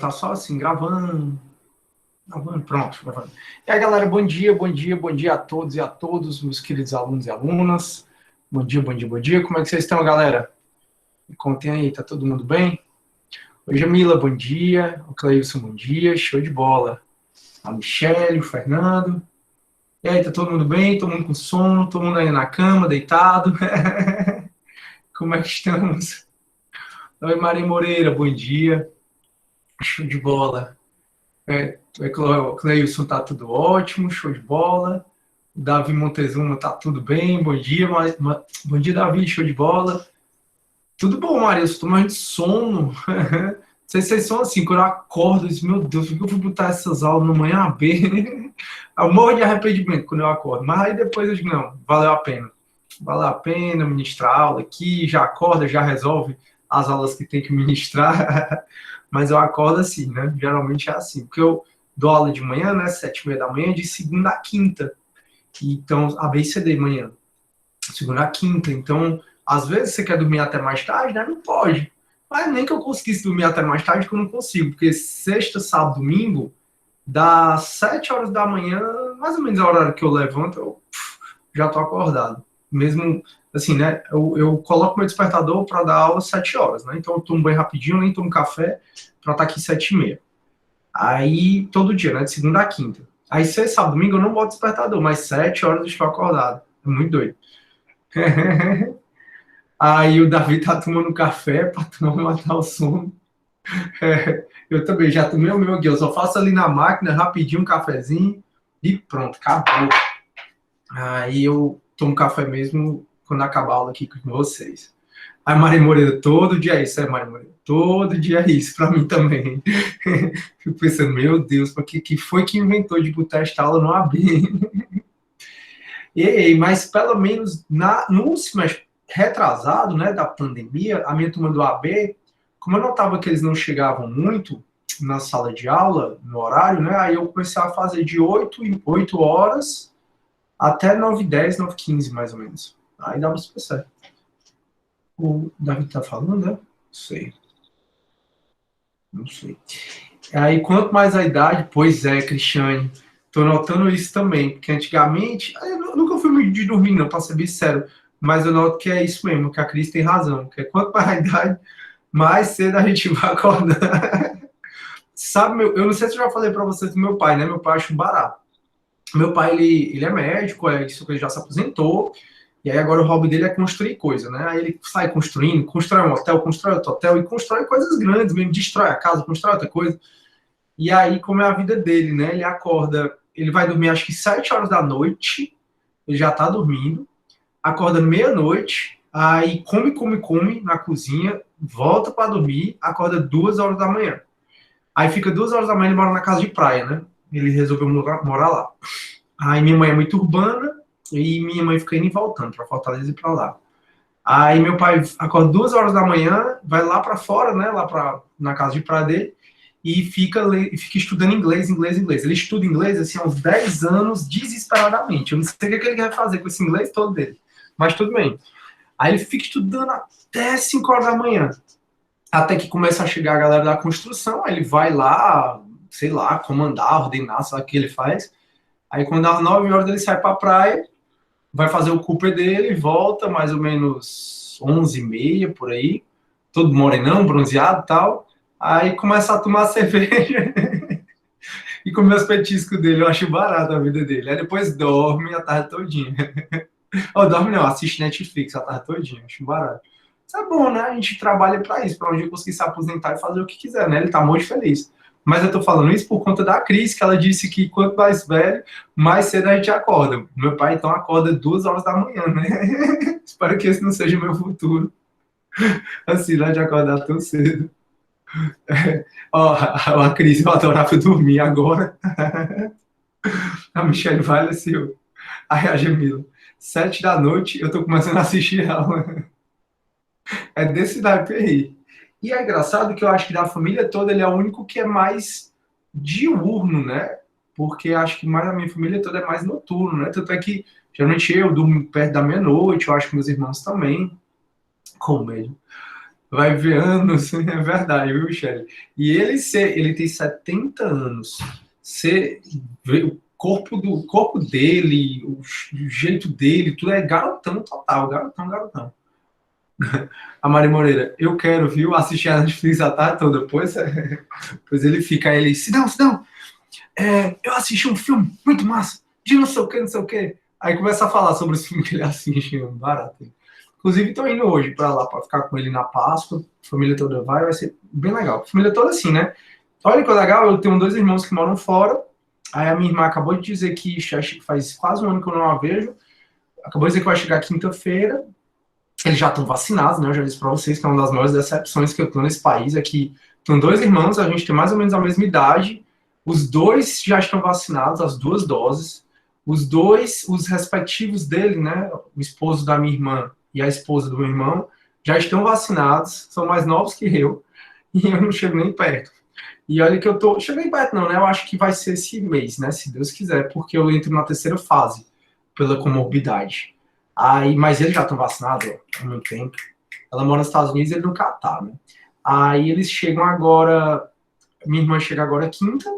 Tá só assim, gravando, pronto, gravando. E aí, galera, bom dia, bom dia, bom dia a todos e a todos, meus queridos alunos e alunas. Bom dia, bom dia, bom dia. Como é que vocês estão, galera? Me contem aí, tá todo mundo bem? Oi, Jamila, bom dia. O Cleilson, bom dia. Show de bola. A Michelle, o Fernando. E aí, tá todo mundo bem? Todo mundo com sono? Todo mundo aí na cama, deitado? Como é que estamos? Oi, Maria Moreira, bom dia. Show de bola. O Cleilson tá tudo ótimo, show de bola. O Davi Montezuma tá tudo bem, bom dia, bom dia, Davi, show de bola. Tudo bom, Maria, eu estou morrendo de sono. Não sei se vocês são assim, quando eu acordo, eu digo, meu Deus, por que eu fui botar essas aulas no manhã AB? Eu morro de arrependimento quando eu acordo, mas aí depois eu digo, não, valeu a pena. Valeu a pena ministrar a aula aqui, já acorda, já resolve as aulas que tem que ministrar. Mas eu acordo assim, né? Geralmente é assim, porque eu dou aula de manhã, né? 7h30 da manhã, de segunda a quinta. Então, A, B e C de manhã. Segunda a quinta. Então, às vezes você quer dormir até mais tarde, né? Não pode. Mas nem que eu conseguisse dormir até mais tarde, que eu não consigo. Porque sexta, sábado, domingo, das 7 horas da manhã, mais ou menos a hora que eu levanto, eu já tô acordado. Mesmo, assim, né? Eu coloco meu despertador para dar aula às 7 horas, né? Então eu tomo banho rapidinho, nem tomo café, para estar aqui 7h30. Aí, todo dia, né? De segunda a quinta. Aí, sexta, sábado, domingo, eu não boto despertador, mas 7 horas eu estou acordado. É muito doido. Aí, o Davi tá tomando café para não matar o sono. Eu também já tomei o meu aqui. Eu só faço ali na máquina, rapidinho, um cafezinho e pronto, acabou. Aí, eu tomo café mesmo quando acabar a aula aqui com vocês. Aí, Maria Moreira, todo dia é isso, Maria Moreira? Todo dia é isso, para mim também. Fico pensando, meu Deus, que foi que inventou de botar esta aula no AB? Mas pelo menos no semestre retrasado, né, da pandemia, a minha turma do AB, como eu notava que eles não chegavam muito na sala de aula, no horário, né, aí eu comecei a fazer de 8 horas até 9h10, 9h15, mais ou menos. Aí dava super certo. O David tá falando, né? Não sei. Não sei. Aí, quanto mais a idade, pois é, Cristiane, tô notando isso também, porque antigamente, eu nunca fui muito de dormir, não, pra ser bem sério, mas eu noto que é isso mesmo, que a Cris tem razão, que quanto mais a idade, mais cedo a gente vai acordar. Sabe, eu não sei se eu já falei pra vocês do meu pai, né? Meu pai acha um barato. Meu pai, ele é médico, isso que ele já se aposentou, e aí agora o hobby dele é construir coisa, né? Aí ele sai construindo, constrói um hotel, constrói outro hotel, e constrói coisas grandes mesmo, destrói a casa, constrói outra coisa. E aí, como é a vida dele, né? Ele acorda, ele vai dormir acho que 7 horas da noite, ele já tá dormindo, acorda meia-noite, aí come na cozinha, volta para dormir, acorda 2 horas da manhã. Aí fica 2 horas da manhã, ele mora na casa de praia, né? Ele resolveu morar lá. Aí minha mãe é muito urbana, e minha mãe fica indo e voltando para Fortaleza e para lá. Aí meu pai acorda 2 horas da manhã, vai lá para fora, né? Na casa de praia dele, e fica estudando inglês. Ele estuda inglês assim, há uns 10 anos, desesperadamente. Eu não sei o que ele quer fazer com esse inglês todo dele, mas tudo bem. Aí ele fica estudando até 5 horas da manhã, até que começa a chegar a galera da construção, aí ele vai lá, sei lá, comandar, ordenar, sabe o que ele faz. Aí quando às 9 horas ele sai pra praia, vai fazer o Cooper dele, volta mais ou menos 11h30, por aí, todo morenão, bronzeado e tal. Aí começa a tomar cerveja e comer os petiscos dele. Eu acho barato a vida dele. Aí depois dorme a tarde todinha. Ou dorme não, assiste Netflix a tarde todinha. Acho barato. Isso é bom, né? A gente trabalha para isso, para onde eu conseguir se aposentar e fazer o que quiser, né? Ele tá muito feliz. Mas eu tô falando isso por conta da Cris, que ela disse que quanto mais velho, mais cedo a gente acorda. Meu pai, então, acorda 2 horas da manhã, né? Espero que esse não seja o meu futuro. Assim, né? De acordar tão cedo. Ó, a Cris, eu adorava dormir agora. A Michelle faleceu. Aí a Jamila, 7 da noite, eu tô começando a assistir ela. É desse naipe aí. E é engraçado que eu acho que da família toda ele é o único que é mais diurno, né? Porque acho que mais a minha família toda é mais noturno, né? Tanto é que geralmente eu durmo perto da meia-noite, eu acho que meus irmãos também, com medo. Vai ver anos, é verdade, viu, Michele? E ele tem 70 anos. Você vê o corpo dele, o jeito dele, tudo é garotão total, garotão, garotão. A Mari Moreira, eu quero, viu, assistir a Netflix a tarde toda, pois ele fica, ele, se não, eu assisti um filme muito massa, de não sei o que, não sei o que. Aí começa a falar sobre os filmes que ele assiste, barato. Inclusive, estou indo hoje para lá, para ficar com ele na Páscoa. A família toda vai ser bem legal. A família toda assim, né? Olha que legal, eu tenho 2 irmãos que moram fora. Aí a minha irmã acabou de dizer que faz quase um ano que eu não a vejo. Acabou de dizer que vai chegar quinta-feira. Eles já estão vacinados, né? Eu já disse para vocês que é uma das maiores decepções que eu tenho nesse país. É que tem 2 irmãos, a gente tem mais ou menos a mesma idade. Os dois já estão vacinados, as 2 doses. Os respectivos dele, né? O esposo da minha irmã e a esposa do meu irmão já estão vacinados, são mais novos que eu, e eu não chego nem perto. E olha que eu tô. Chego nem perto, não, né? Eu acho que vai ser esse mês, né? Se Deus quiser, porque eu entro na terceira fase pela comorbidade. Aí, mas eles já estão vacinados há muito tempo. Ela mora nos Estados Unidos e ele no Catar, né? Aí eles chegam agora. Minha irmã chega agora quinta,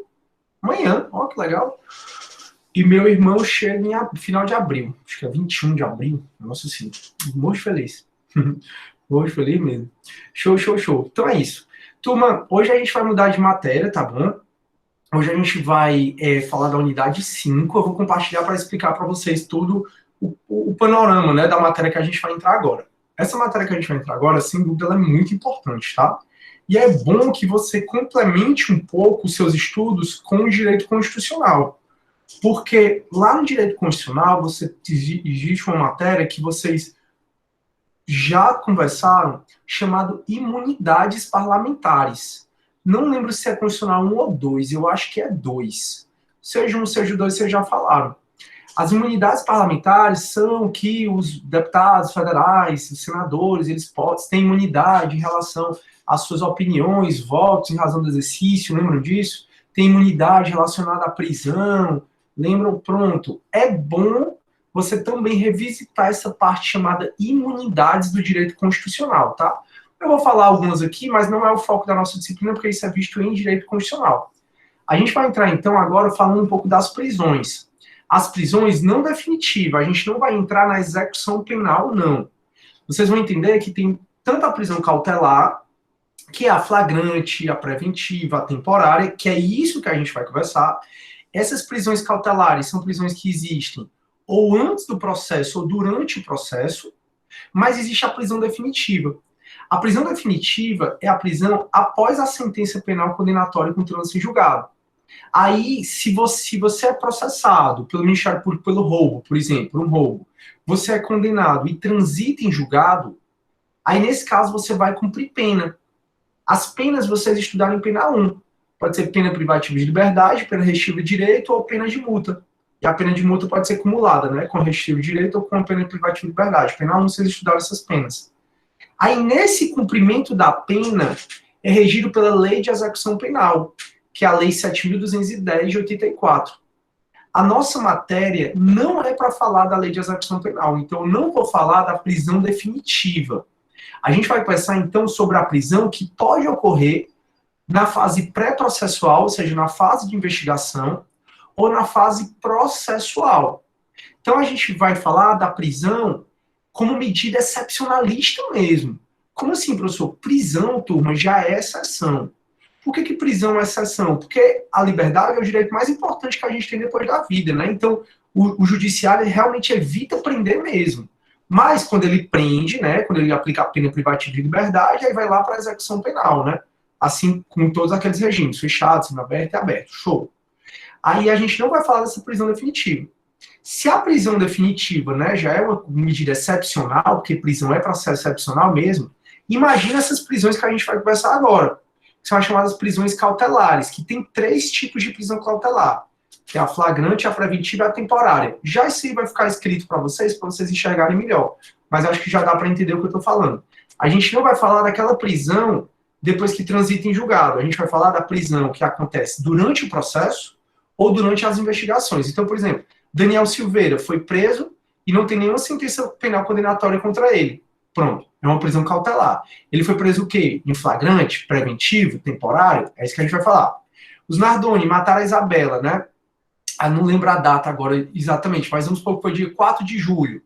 amanhã, ó que legal. E meu irmão chega em final de abril, acho que é 21 de abril, nossa assim, muito feliz. Muito feliz mesmo. Show, show, show. Então é isso. Turma, hoje a gente vai mudar de matéria, tá bom? Hoje a gente vai falar da unidade 5. Eu vou compartilhar para explicar para vocês tudo o panorama, né, da matéria que a gente vai entrar agora. Essa matéria que a gente vai entrar agora, sem dúvida, ela é muito importante, tá? E é bom que você complemente um pouco os seus estudos com o direito constitucional. Porque lá no direito constitucional, existe uma matéria que vocês já conversaram, chamado imunidades parlamentares. Não lembro se é constitucional 1 ou 2, eu acho que é 2. Seja 1, seja 2, vocês já falaram. As imunidades parlamentares são que os deputados federais, os senadores, eles têm imunidade em relação às suas opiniões, votos em razão do exercício, lembram disso? Tem imunidade relacionada à prisão, lembram? Pronto. É bom você também revisitar essa parte chamada imunidades do direito constitucional, tá? Eu vou falar algumas aqui, mas não é o foco da nossa disciplina, porque isso é visto em direito constitucional. A gente vai entrar, então, agora falando um pouco das prisões. As prisões não definitivas, a gente não vai entrar na execução penal, não. Vocês vão entender que tem tanto a prisão cautelar, que é a flagrante, a preventiva, a temporária, que é isso que a gente vai conversar. Essas prisões cautelares são prisões que existem ou antes do processo ou durante o processo, mas existe a prisão definitiva. A prisão definitiva é a prisão após a sentença penal condenatória com trânsito em julgado. Aí, se você é processado pelo Ministério Público pelo roubo, por exemplo, um roubo, você é condenado e transita em julgado, aí nesse caso você vai cumprir pena. As penas vocês estudaram em pena 1. Pode ser pena privativa de liberdade, pena restritiva de direito ou pena de multa. E a pena de multa pode ser acumulada, né, com restritiva de direito ou com a pena privativa de liberdade. Pena 1, vocês estudaram essas penas. Aí, nesse cumprimento da pena, é regido pela Lei de Execução Penal, que é a Lei 7.210 de 84. A nossa matéria não é para falar da Lei de Execução Penal, então eu não vou falar da prisão definitiva. A gente vai pensar, então, sobre a prisão que pode ocorrer na fase pré-processual, ou seja, na fase de investigação, ou na fase processual. Então, a gente vai falar da prisão como medida excepcionalista mesmo. Como assim, professor? Prisão, turma, já é exceção. Por que prisão é exceção? Porque a liberdade é o direito mais importante que a gente tem depois da vida, né? Então, o judiciário realmente evita prender mesmo. Mas, quando ele prende, né, quando ele aplica a pena privativa de liberdade, aí vai lá para a execução penal, né? Assim, com todos aqueles regimes, fechados, semiaberto e aberto. Show. Aí a gente não vai falar dessa prisão definitiva. Se a prisão definitiva, né, já é uma medida excepcional, porque prisão é para ser excepcional mesmo, imagina essas prisões que a gente vai conversar agora, que são as chamadas prisões cautelares, que tem 3 tipos de prisão cautelar, que é a flagrante, a preventiva e a temporária. Já isso aí vai ficar escrito para vocês enxergarem melhor, mas acho que já dá para entender o que eu estou falando. A gente não vai falar daquela prisão depois que transita em julgado, a gente vai falar da prisão que acontece durante o processo ou durante as investigações. Então, por exemplo, Daniel Silveira foi preso e não tem nenhuma sentença penal condenatória contra ele. Pronto. É uma prisão cautelar. Ele foi preso o quê? Em flagrante, preventivo, temporário? É isso que a gente vai falar. Os Nardoni mataram a Isabela, né? Não lembro a data agora exatamente, mas vamos supor que foi dia 4 de julho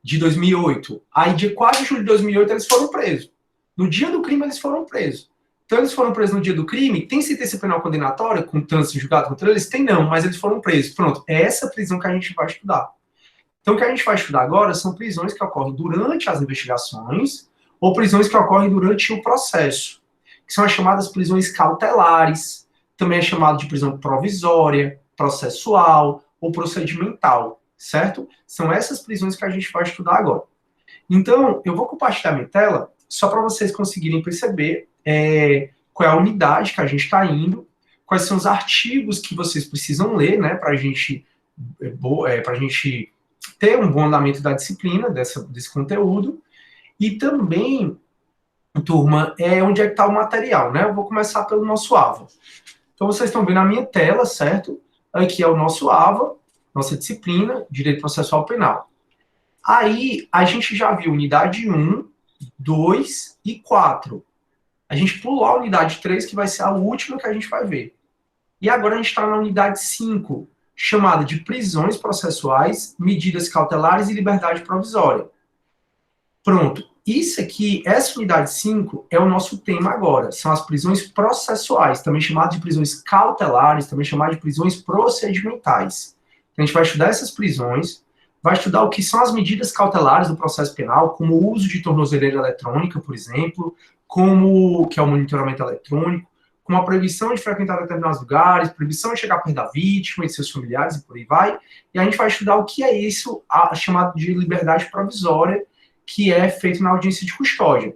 de 2008. Aí, dia 4 de julho de 2008, eles foram presos. No dia do crime, eles foram presos. Então, eles foram presos no dia do crime. Tem sentença penal condenatória com trânsito julgado contra eles? Tem não, mas eles foram presos. Pronto, é essa prisão que a gente vai estudar. Então, o que a gente vai estudar agora são prisões que ocorrem durante as investigações ou prisões que ocorrem durante o processo, que são as chamadas prisões cautelares, também é chamado de prisão provisória, processual ou procedimental, certo? São essas prisões que a gente vai estudar agora. Então, eu vou compartilhar minha tela só para vocês conseguirem perceber qual é a unidade que a gente está indo, quais são os artigos que vocês precisam ler, né, para a gente ter um bom andamento da disciplina, desse conteúdo, e também, turma, onde é que está o material, né? Eu vou começar pelo nosso AVA. Então, vocês estão vendo a minha tela, certo? Aqui é o nosso AVA, nossa disciplina, Direito Processual Penal. Aí, a gente já viu unidade 1, 2 e 4. A gente pulou a unidade 3, que vai ser a última que a gente vai ver. E agora a gente está na unidade 5, chamada de prisões processuais, medidas cautelares e liberdade provisória. Pronto. Isso aqui, essa unidade 5, é o nosso tema agora. São as prisões processuais, também chamadas de prisões cautelares, também chamadas de prisões procedimentais. Então, a gente vai estudar essas prisões, vai estudar o que são as medidas cautelares do processo penal, como o uso de tornozeleira eletrônica, por exemplo, que é o monitoramento eletrônico, como a proibição de frequentar determinados lugares, proibição de chegar perto da vítima e de seus familiares, e por aí vai. E a gente vai estudar o que é isso, chamado de liberdade provisória, que é feito na audiência de custódia.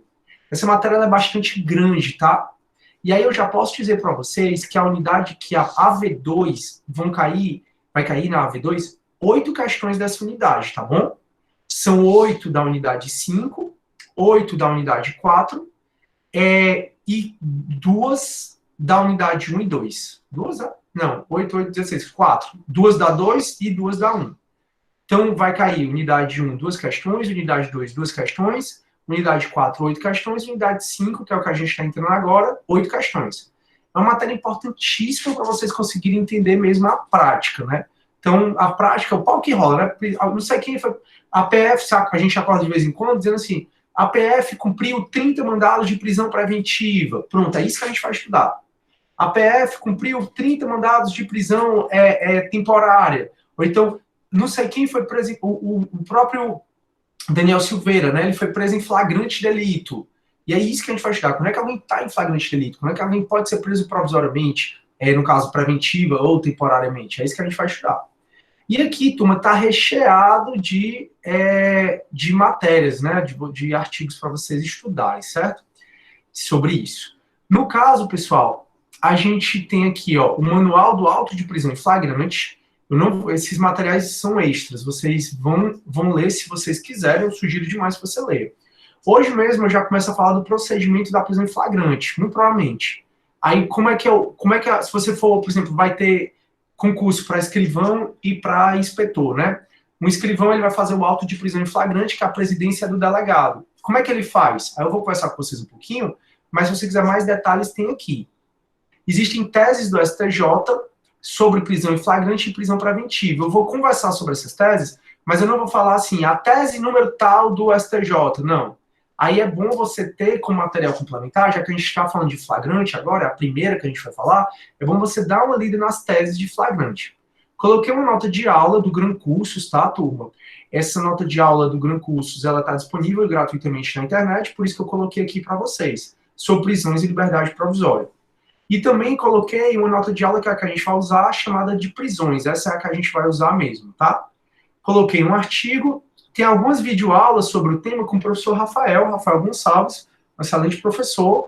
Essa matéria é bastante grande, tá? E aí eu já posso dizer para vocês que a unidade, que a AV2 vai cair na AV2, 8 questões dessa unidade, tá bom? São 8 da unidade 5, 8 da unidade 4, e 2 da unidade 1 e 2. 2, não, 8, 8, 16, 4. 2 da 2 e 2 da 1. Então, vai cair unidade 1, 2 questões, unidade 2, 2 questões, unidade 4, 8 questões, unidade 5, que é o que a gente está entrando agora, 8 questões. É uma matéria importantíssima para vocês conseguirem entender mesmo a prática, né? Então, a prática, o pau que rola, né? Não sei quem foi. A PF, sabe, a gente acorda de vez em quando dizendo assim: a PF cumpriu 30 mandados de prisão preventiva. Pronto, é isso que a gente vai estudar. A PF cumpriu 30 mandados de prisão temporária. Ou então, não sei quem foi preso, o próprio Daniel Silveira, né? Ele foi preso em flagrante delito. E é isso que a gente vai estudar. Como é que alguém está em flagrante delito? Como é que alguém pode ser preso provisoriamente, no caso preventiva ou temporariamente? É isso que a gente vai estudar. E aqui, turma, está recheado de matérias, né? De artigos para vocês estudarem, certo? Sobre isso. No caso, pessoal, a gente tem aqui, ó, o manual do auto de prisão em flagrante. Esses materiais são extras, vocês vão ler se vocês quiserem, eu sugiro demais que você leia. Hoje mesmo eu já começo a falar do procedimento da prisão em flagrante, muito provavelmente. Aí, se você for, por exemplo, vai ter concurso para escrivão e para inspetor, né? Um escrivão, ele vai fazer o auto de prisão em flagrante, que é a presidência do delegado. Como é que ele faz? Aí eu vou conversar com vocês um pouquinho, mas se você quiser mais detalhes, tem aqui. Existem teses do STJ sobre prisão em flagrante e prisão preventiva. Eu vou conversar sobre essas teses, mas eu não vou falar assim, a tese número tal do STJ, não. Aí é bom você ter como material complementar, já que a gente está falando de flagrante agora, é a primeira que a gente vai falar, é bom você dar uma lida nas teses de flagrante. Coloquei uma nota de aula do Gran Cursos, tá, turma? Essa nota de aula do Gran Cursos, ela está disponível gratuitamente na internet, por isso que eu coloquei aqui para vocês, sobre prisões e liberdade provisória. E também coloquei uma nota de aula que é a que a gente vai usar, chamada de prisões. Essa é a que a gente vai usar mesmo, tá? Coloquei um artigo, tem algumas videoaulas sobre o tema com o professor Rafael Gonçalves, um excelente professor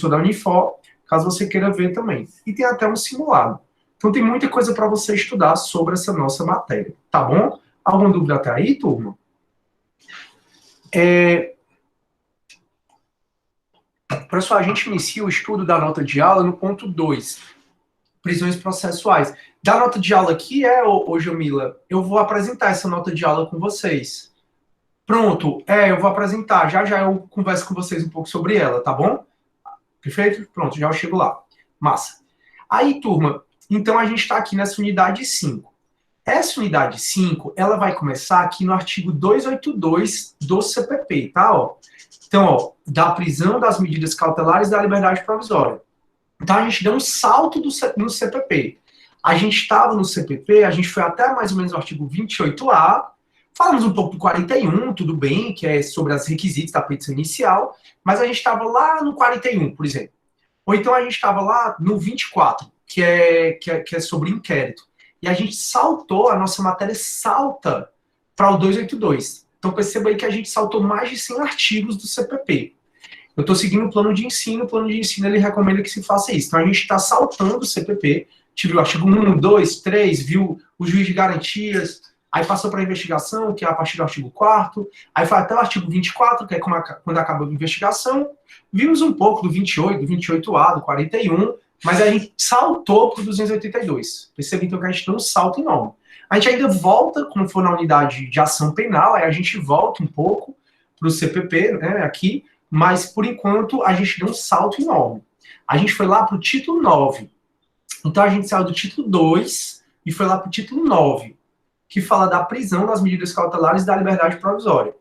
da Unifor, caso você queira ver também. E tem até um simulado. Então tem muita coisa para você estudar sobre essa nossa matéria, tá bom? Alguma dúvida até aí, turma? Pessoal, a gente inicia o estudo da nota de aula no ponto 2, prisões processuais. Da nota de aula aqui ô Jamila, eu vou apresentar essa nota de aula com vocês. Pronto, eu vou apresentar. Já já eu converso com vocês um pouco sobre ela, tá bom? Perfeito? Pronto, já eu chego lá. Massa. Aí, turma, então a gente está aqui nessa unidade 5. Essa unidade 5, ela vai começar aqui no artigo 282 do CPP, tá? Ó. Então, ó, da prisão, das medidas cautelares e da liberdade provisória. Então, a gente deu um salto no CPP. A gente estava no CPP, a gente foi até mais ou menos o artigo 28A, falamos um pouco do 41, tudo bem, que é sobre os requisitos da petição inicial, mas a gente estava lá no 41, por exemplo. Ou então a gente estava lá no 24, que é sobre inquérito. E a gente saltou, a nossa matéria salta para o 282. Então perceba aí que a gente saltou mais de 100 artigos do CPP. Eu estou seguindo o plano de ensino ele recomenda que se faça isso. Então a gente está saltando o CPP, tive o artigo 1, 2, 3, viu o juiz de garantias, aí passou para a investigação, que é a partir do artigo 4º, aí foi até o artigo 24, que é quando acaba a investigação, vimos um pouco do 28, do 28A, do 41, mas a gente saltou para o 282. Percebe então que a gente deu um salto enorme. A gente ainda volta, como for na unidade de ação penal, aí a gente volta um pouco para o CPP, né, aqui, mas por enquanto a gente deu um salto enorme. A gente foi lá para o título 9. Então a gente saiu do título 2 e foi lá para o título 9, que fala da prisão, das medidas cautelares e da liberdade provisória.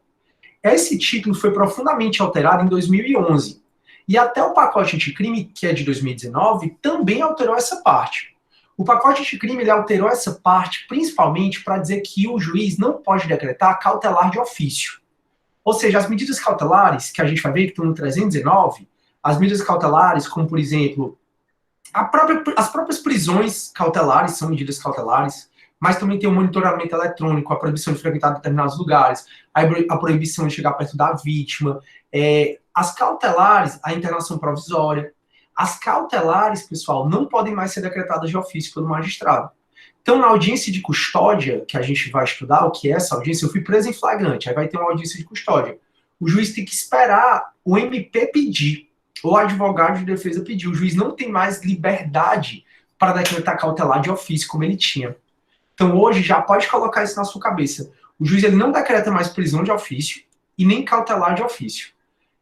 Esse título foi profundamente alterado em 2011. E até o pacote anticrime, que é de 2019, também alterou essa parte. O pacote anticrime ele alterou essa parte principalmente para dizer que o juiz não pode decretar cautelar de ofício. Ou seja, as medidas cautelares, que a gente vai ver que estão no 319, as medidas cautelares, como por exemplo, as próprias prisões cautelares são medidas cautelares, mas também tem o monitoramento eletrônico, a proibição de frequentar determinados lugares, a proibição de chegar perto da vítima, as cautelares, a internação provisória. As cautelares, pessoal, não podem mais ser decretadas de ofício pelo magistrado. Então, na audiência de custódia, que a gente vai estudar, o que é essa audiência, eu fui preso em flagrante, aí vai ter uma audiência de custódia. O juiz tem que esperar o MP pedir, ou o advogado de defesa pedir. O juiz não tem mais liberdade para decretar cautelar de ofício, como ele tinha. Então, hoje, já pode colocar isso na sua cabeça. O juiz ele não decreta mais prisão de ofício e nem cautelar de ofício.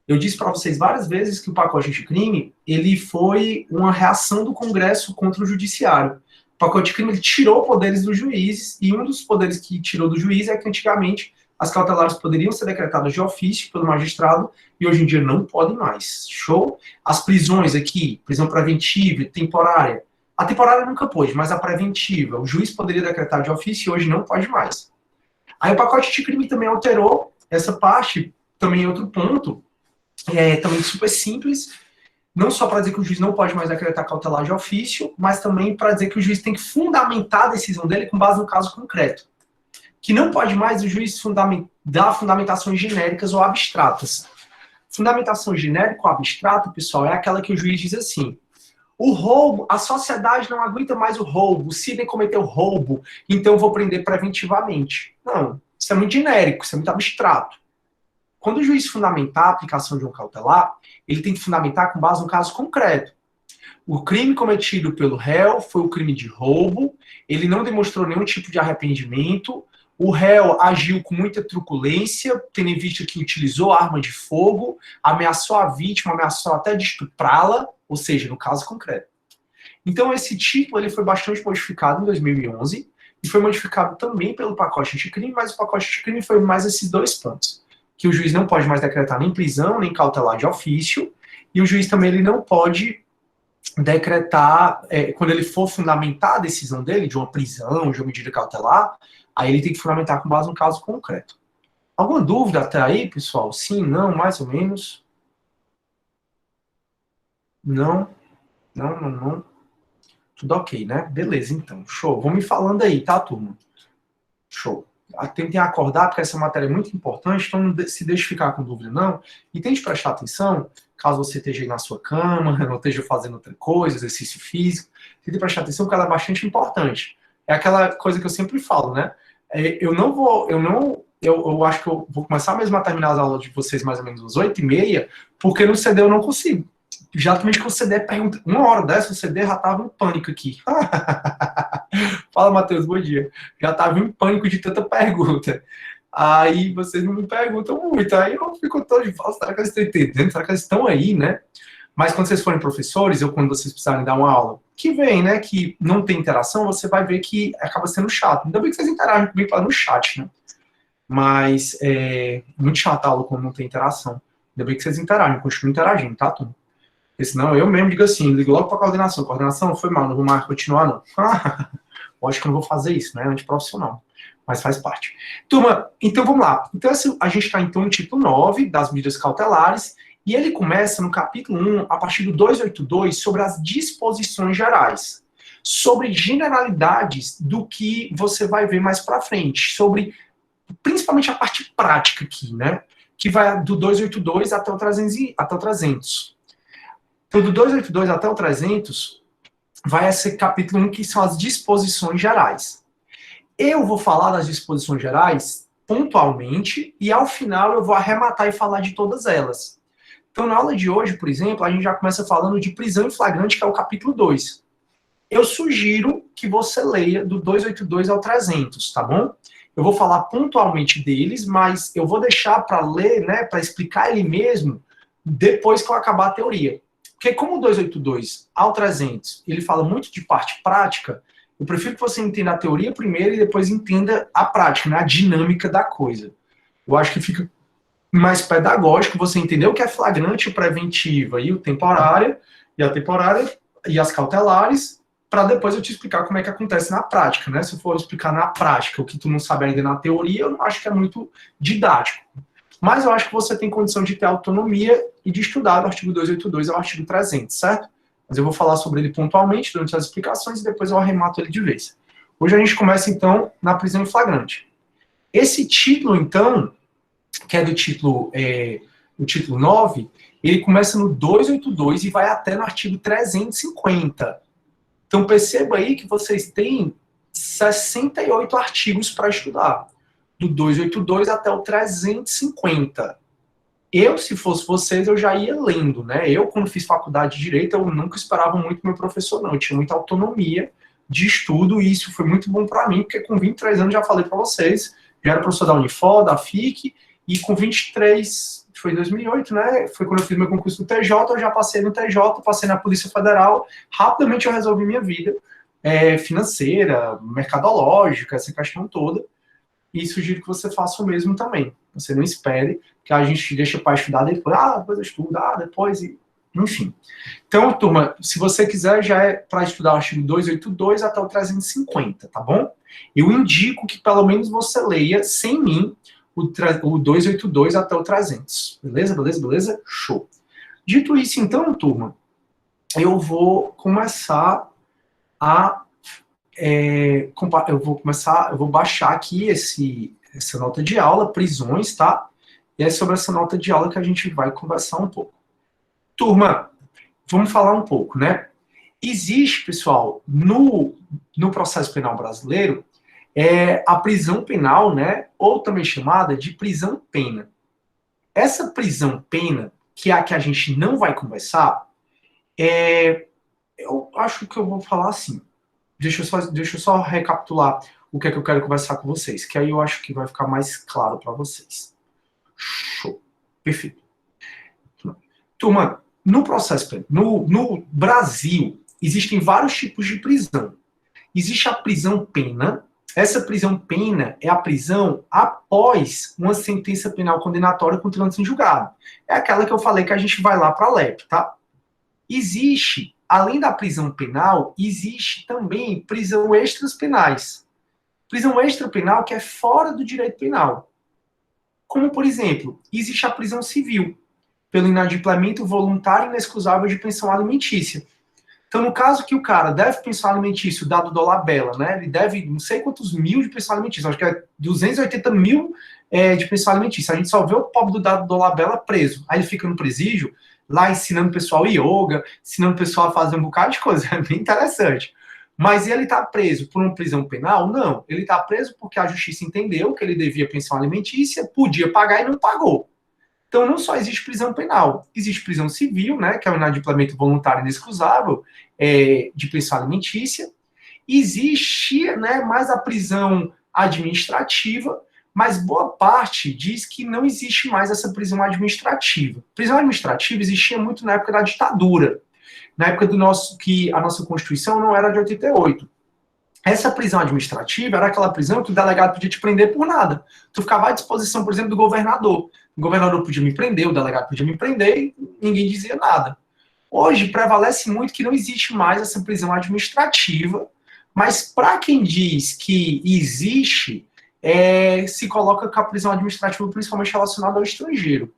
Eu disse para vocês várias vezes que o pacote anticrime ele foi uma reação do Congresso contra o Judiciário. O pacote anticrime ele tirou poderes dos juízes, e um dos poderes que tirou do juiz é que antigamente as cautelares poderiam ser decretadas de ofício pelo magistrado e hoje em dia não podem mais. Show? As prisões aqui, prisão preventiva e temporária. A temporária nunca pôde, mas a preventiva, o juiz poderia decretar de ofício e hoje não pode mais. Aí o pacote anticrime também alterou essa parte, também outro ponto, também super simples, não só para dizer que o juiz não pode mais decretar cautelar de ofício, mas também para dizer que o juiz tem que fundamentar a decisão dele com base no caso concreto. Que não pode mais o juiz dar fundamentações genéricas ou abstratas. Fundamentação genérica ou abstrata, pessoal, é aquela que o juiz diz assim: o roubo, a sociedade não aguenta mais o roubo, o Sidney cometeu roubo, então eu vou prender preventivamente. Não, isso é muito genérico, isso é muito abstrato. Quando o juiz fundamentar a aplicação de um cautelar, ele tem que fundamentar com base no caso concreto. O crime cometido pelo réu foi o crime de roubo, ele não demonstrou nenhum tipo de arrependimento, o réu agiu com muita truculência, tendo em vista que utilizou arma de fogo, ameaçou a vítima, ameaçou até de estuprá-la, ou seja, no caso concreto. Então esse título ele foi bastante modificado em 2011 e foi modificado também pelo pacote anticrime, mas o pacote anticrime foi mais esses dois pontos, que o juiz não pode mais decretar nem prisão, nem cautelar de ofício, e o juiz também ele não pode decretar, quando ele for fundamentar a decisão dele, de uma prisão, de uma medida cautelar, aí ele tem que fundamentar com base no caso concreto. Alguma dúvida até aí, pessoal? Sim, não, mais ou menos? Não? Não, não, não. Tudo ok, né? Beleza, então. Show. Vão me falando aí, tá, turma? Show. Tentem acordar, porque essa matéria é muito importante, então não se deixe ficar com dúvida, não. E tente prestar atenção, caso você esteja aí na sua cama, não esteja fazendo outra coisa, exercício físico, tente prestar atenção, porque ela é bastante importante. É aquela coisa que eu sempre falo, né? Eu acho que eu vou começar mesmo a terminar as aulas de vocês mais ou menos às 8h30, porque no CD eu não consigo. Exatamente que o CD pergunta, uma hora dessa, o CD já estava em pânico aqui. Fala, Matheus, bom dia. Já estava em pânico de tanta pergunta. Aí vocês não me perguntam muito, aí eu fico todo de falso, será que eles estão entendendo? Será que eles estão aí, né? Mas quando vocês forem professores, ou quando vocês precisarem dar uma aula, que vem, né, que não tem interação, você vai ver que acaba sendo chato. Ainda bem que vocês interagem comigo lá no chat, né? Mas é muito chato a aula quando não tem interação. Ainda bem que vocês interagem, continuem interagindo, tá, turma? Porque senão eu mesmo digo assim, ligo logo pra coordenação. Coordenação, foi mal, não vou mais continuar, não. Lógico que eu não vou fazer isso, né? Antiprofissional. Mas faz parte. Turma, então vamos lá. Então a gente está então no título 9 das medidas cautelares, e ele começa no capítulo 1, a partir do 282, sobre as disposições gerais. Sobre generalidades do que você vai ver mais para frente. Sobre, principalmente a parte prática aqui, né? Que vai do 282 até o 300. Então, do 282 até o 300, vai ser capítulo 1, que são as disposições gerais. Eu vou falar das disposições gerais pontualmente, e ao final eu vou arrematar e falar de todas elas. Então, na aula de hoje, por exemplo, a gente já começa falando de prisão em flagrante, que é o capítulo 2. Eu sugiro que você leia do 282 ao 300, tá bom? Eu vou falar pontualmente deles, mas eu vou deixar para ler, né, para explicar ele mesmo, depois que eu acabar a teoria. Porque como o 282 ao 300, ele fala muito de parte prática, eu prefiro que você entenda a teoria primeiro e depois entenda a prática, né, a dinâmica da coisa. Eu acho que fica mais pedagógico você entender o que é flagrante, o preventiva e o temporário, e as cautelares, para depois eu te explicar como é que acontece na prática, né? Se eu for explicar na prática o que tu não sabe ainda na teoria, eu não acho que é muito didático. Mas eu acho que você tem condição de ter autonomia e de estudar do artigo 282 ao artigo 300, certo? Mas eu vou falar sobre ele pontualmente durante as explicações e depois eu arremato ele de vez. Hoje a gente começa, então, na prisão em flagrante. Esse título, então, que é do título 9, ele começa no 282 e vai até no artigo 350. Então, perceba aí que vocês têm 68 artigos para estudar, do 282 até o 350. Eu, se fosse vocês, eu já ia lendo, né? Eu, quando fiz faculdade de Direito, eu nunca esperava muito meu professor, não. Eu tinha muita autonomia de estudo e isso foi muito bom para mim, porque com 23 anos, já falei para vocês, já era professor da Unifor, da FIC, e com 23, foi em 2008, né? Foi quando eu fiz meu concurso no TJ, eu já passei no TJ, passei na Polícia Federal, rapidamente eu resolvi minha vida financeira, mercadológica, essa questão toda, e sugiro que você faça o mesmo também. Você não espere que a gente deixa para estudar depois, depois eu estudo, depois, enfim. Então, turma, se você quiser, já é para estudar o artigo 282 até o 350, tá bom? Eu indico que pelo menos você leia, sem mim, o 282 até o 300. Beleza, beleza, beleza? Show. Dito isso, então, turma, eu vou começar a... eu vou baixar aqui essa nota de aula, prisões, tá? E é sobre essa nota de aula que a gente vai conversar um pouco. Turma, vamos falar um pouco, né? Existe, pessoal, no processo penal brasileiro, a prisão penal, né? Ou também chamada de prisão-pena. Essa prisão-pena, que é a que a gente não vai conversar, eu acho que eu vou falar assim. Deixa eu só recapitular o que é que eu quero conversar com vocês, que aí eu acho que vai ficar mais claro para vocês. Show. Perfeito. Turma, no processo penal, no Brasil, existem vários tipos de prisão. Existe a prisão-pena. Essa prisão-pena é a prisão após uma sentença penal condenatória com trânsito em julgado. É aquela que eu falei que a gente vai lá para a LEP, tá? Existe, além da prisão penal, existe também prisão extras penais. Prisão extrapenal que é fora do direito penal. Como, por exemplo, existe a prisão civil, pelo inadimplemento voluntário e inexcusável de pensão alimentícia. Então, no caso que o cara deve pensão alimentícia, dado do Dolabella, né? Ele deve não sei quantos mil de pensão alimentícia, acho que é 280 mil de pensão alimentícia. A gente só vê o pobre do dado do Dolabella preso. Aí ele fica no presídio, lá ensinando o pessoal yoga, ensinando o pessoal a fazer um bocado de coisa. É bem interessante. Mas ele está preso por uma prisão penal? Não. Ele está preso porque a justiça entendeu que ele devia pensão alimentícia, podia pagar e não pagou. Então, não só existe prisão penal, existe prisão civil, né, que é o inadimplemento voluntário inexcusável de pensão alimentícia. Existe, né, mais a prisão administrativa, Mas boa parte diz que não existe mais essa prisão administrativa. Prisão administrativa existia muito na época da ditadura, na época que a nossa Constituição não era de 88. Essa prisão administrativa era aquela prisão que o delegado podia te prender por nada. Tu ficava à disposição, por exemplo, do governador. O governador podia me prender, o delegado podia me prender e ninguém dizia nada. Hoje prevalece muito que não existe mais essa prisão administrativa, mas para quem diz que existe, se coloca com a prisão administrativa principalmente relacionada ao estrangeiro.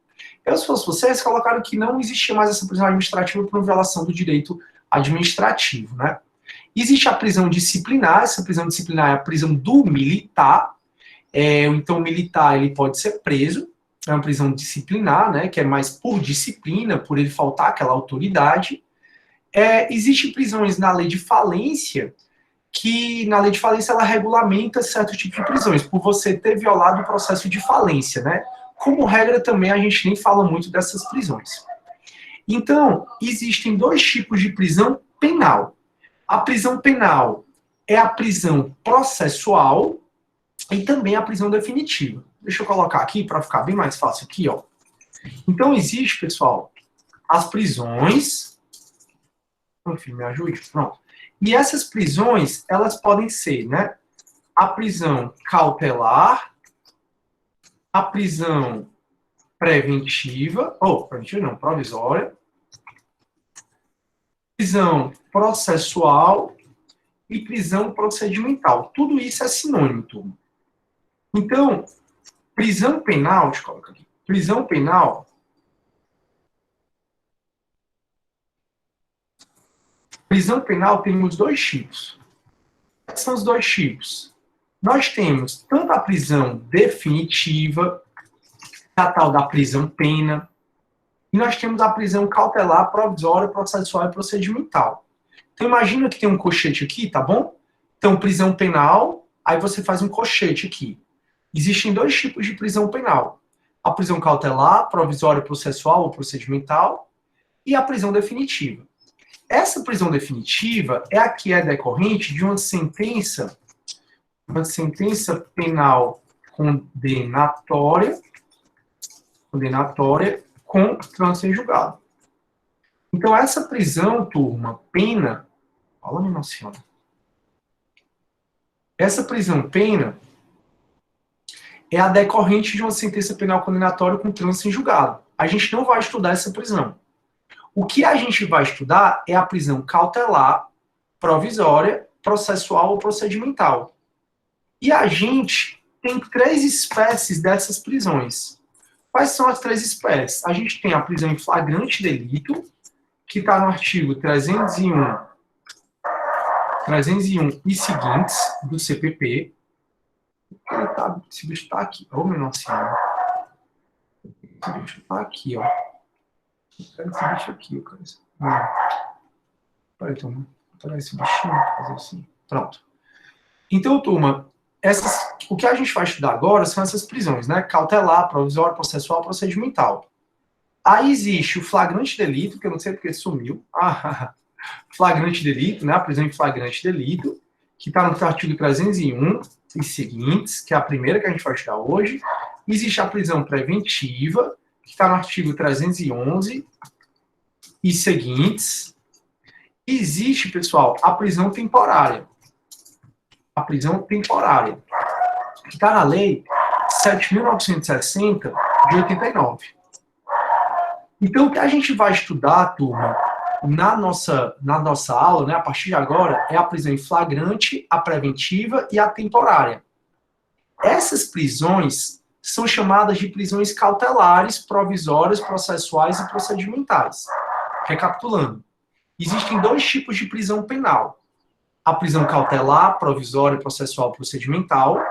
Eu, se fosse vocês, colocaram que não existia mais essa prisão administrativa por violação do direito administrativo, né? Existe a prisão disciplinar, essa prisão disciplinar é a prisão do militar, então o militar ele pode ser preso, é uma prisão disciplinar, né, que é mais por disciplina, por ele faltar aquela autoridade. Existem prisões na lei de falência, que na lei de falência ela regulamenta certo tipo de prisões, por você ter violado o processo de falência, né? Como regra também a gente nem fala muito dessas prisões. Então, existem dois tipos de prisão penal. A prisão penal é a prisão processual e também a prisão definitiva. Deixa eu colocar aqui para ficar bem mais fácil aqui, ó. Então existe, pessoal, as prisões. Enfim, me ajude, pronto. E essas prisões, elas podem ser, né? A prisão cautelar, a prisão preventiva, preventiva não, provisória, prisão processual e prisão procedimental. Tudo isso é sinônimo, turma. Então, prisão penal, deixa eu colocar aqui. Prisão penal temos dois tipos. Quais são os dois tipos? Nós temos tanto a prisão definitiva, a tal da prisão pena, e nós temos a prisão cautelar, provisória, processual e procedimental. Então imagina que tem um colchete aqui, tá bom? Então prisão penal, aí você faz um colchete aqui. Existem dois tipos de prisão penal. A prisão cautelar, provisória, processual ou procedimental, e a prisão definitiva. Essa prisão definitiva é a que é decorrente de uma sentença penal condenatória com trânsito em julgado. Então, essa prisão, turma, pena... Olha, minha senhora. Essa prisão pena é a decorrente de uma sentença penal condenatória com trânsito em julgado. A gente não vai estudar essa prisão. O que a gente vai estudar é a prisão cautelar, provisória, processual ou procedimental. E a gente tem 3 espécies dessas prisões. Quais são as 3 espécies? A gente tem a prisão em flagrante delito, que está no artigo 301 e seguintes do CPP. Esse bicho está aqui. Ô, meu Nossa Senhora. Esse bicho está aqui, ó. Eu quero esse bicho aqui, eu quero esse. Peraí, turma. Vou pegar esse bichinho, fazer assim. Pronto. Então, turma, o que a gente vai estudar agora são essas prisões, né? Cautelar, provisória, processual, procedimental. Aí existe o flagrante delito, que eu não sei porque sumiu. Flagrante delito, né? A prisão em flagrante delito, que está no artigo 301 e seguintes, que é a primeira que a gente vai estudar hoje. Existe a prisão preventiva, que está no artigo 311 e seguintes. Existe, pessoal, a prisão temporária. A prisão temporária, que está na lei 7.960 de 89. Então, o que a gente vai estudar, turma, na nossa aula, né, a partir de agora, é a prisão em flagrante, a preventiva e a temporária. Essas prisões são chamadas de prisões cautelares, provisórias, processuais e procedimentais. Recapitulando, existem 2 tipos de prisão penal. A prisão cautelar, provisória, processual e procedimental,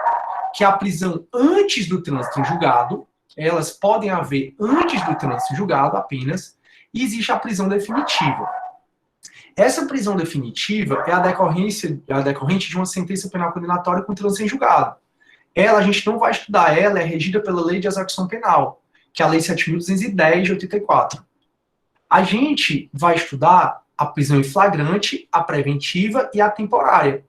que é a prisão antes do trânsito em julgado. Elas podem haver antes do trânsito em julgado apenas. E existe a prisão definitiva. Essa prisão definitiva é a decorrente de uma sentença penal condenatória com trânsito em julgado. A gente não vai estudar, ela é regida pela Lei de Execução Penal, que é a Lei 7.210 de 84. A gente vai estudar a prisão em flagrante, a preventiva e a temporária.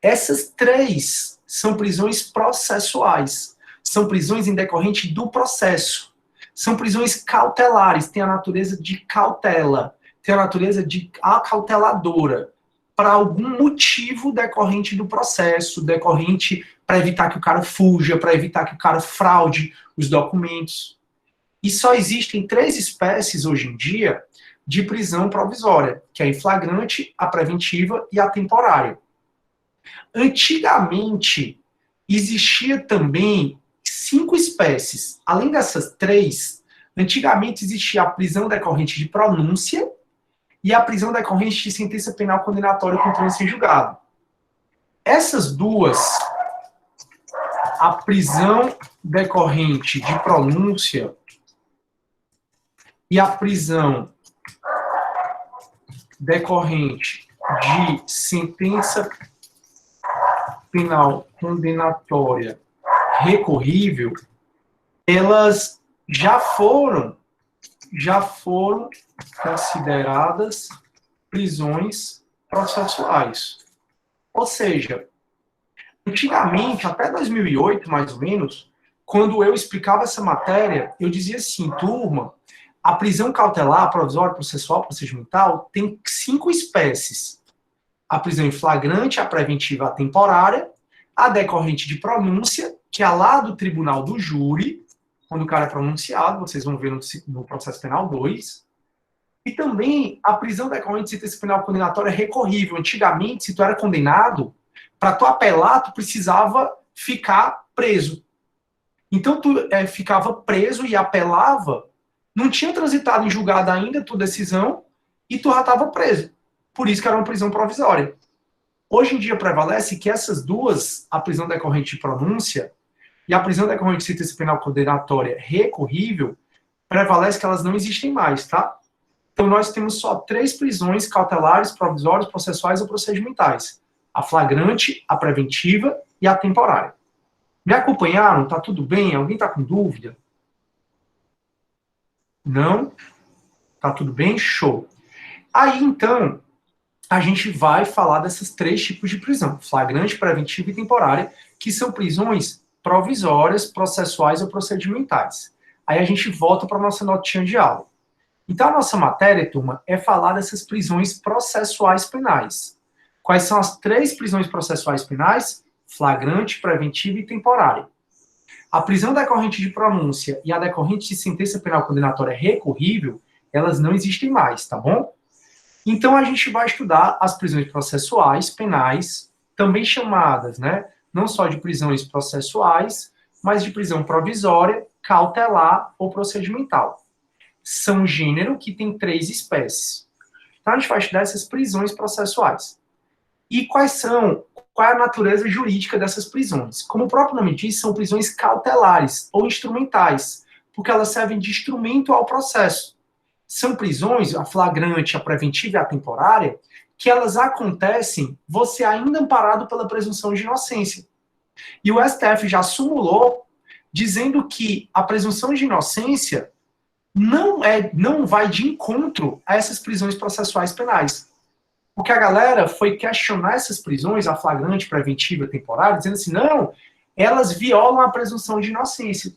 Essas 3 são prisões processuais. são prisões em decorrente do processo. São prisões cautelares, tem a natureza de cautela, tem a natureza de acauteladora, para algum motivo decorrente do processo, decorrente para evitar que o cara fuja, para evitar que o cara fraude os documentos. E só existem 3 espécies hoje em dia de prisão provisória, que é a em flagrante, a preventiva e a temporária. Antigamente, existia também 5 espécies. Além dessas 3, antigamente existia a prisão decorrente de pronúncia e a prisão decorrente de sentença penal condenatória com trânsito em julgado. Essas duas, a prisão decorrente de pronúncia e a prisão decorrente de sentença penal condenatória recorrível, elas já foram consideradas prisões processuais. Ou seja, antigamente, até 2008, mais ou menos, quando eu explicava essa matéria, eu dizia assim, turma, a prisão cautelar, provisória, processual, procedimental, tem 5 espécies. A prisão em flagrante, a preventiva, a temporária, a decorrente de pronúncia, que é lá do tribunal do júri, quando o cara é pronunciado, vocês vão ver no processo penal 2, e também a prisão decorrente de sentença penal condenatória recorrível. Antigamente, se tu era condenado, para tu apelar, tu precisava ficar preso. Então, tu ficava preso e apelava, não tinha transitado em julgado ainda tua decisão, e tu já estava preso. Por isso que era uma prisão provisória. Hoje em dia prevalece que essas duas, a prisão decorrente de pronúncia e a prisão decorrente de sentença penal condenatória recorrível, prevalece que elas não existem mais, tá? Então nós temos só 3 prisões cautelares, provisórias, processuais ou procedimentais. A flagrante, a preventiva e a temporária. Me acompanharam? Tá tudo bem? Alguém tá com dúvida? Não? Tá tudo bem? Show. Aí, então, a gente vai falar desses 3 tipos de prisão. Flagrante, preventiva e temporária, que são prisões provisórias, processuais ou procedimentais. Aí a gente volta para a nossa notinha de aula. Então, a nossa matéria, turma, é falar dessas prisões processuais penais. Quais são as 3 prisões processuais penais? Flagrante, preventiva e temporária. A prisão decorrente de pronúncia e a decorrente de sentença penal condenatória recorrível, elas não existem mais, tá bom? Então, a gente vai estudar as prisões processuais penais, também chamadas, né, não só de prisões processuais, mas de prisão provisória, cautelar ou procedimental. São um gênero que tem 3 espécies. Então, a gente vai estudar essas prisões processuais. E qual é a natureza jurídica dessas prisões? Como o próprio nome diz, são prisões cautelares ou instrumentais, porque elas servem de instrumento ao processo. São prisões, a flagrante, a preventiva e a temporária, que elas acontecem você ainda amparado pela presunção de inocência. E o STF já sumulou dizendo que a presunção de inocência não vai de encontro a essas prisões processuais penais. Porque a galera foi questionar essas prisões, a flagrante, preventiva e temporária, dizendo assim, não, elas violam a presunção de inocência.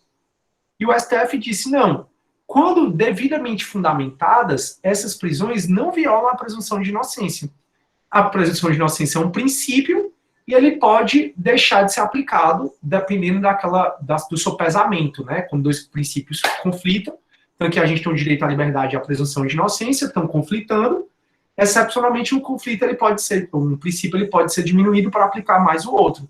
E o STF disse, não, quando devidamente fundamentadas, essas prisões não violam a presunção de inocência. A presunção de inocência é um princípio e ele pode deixar de ser aplicado dependendo do sopesamento, né? Quando 2 princípios conflitam, então que a gente tem o direito à liberdade e à presunção de inocência, estão conflitando, excepcionalmente um princípio ele pode ser diminuído para aplicar mais o outro.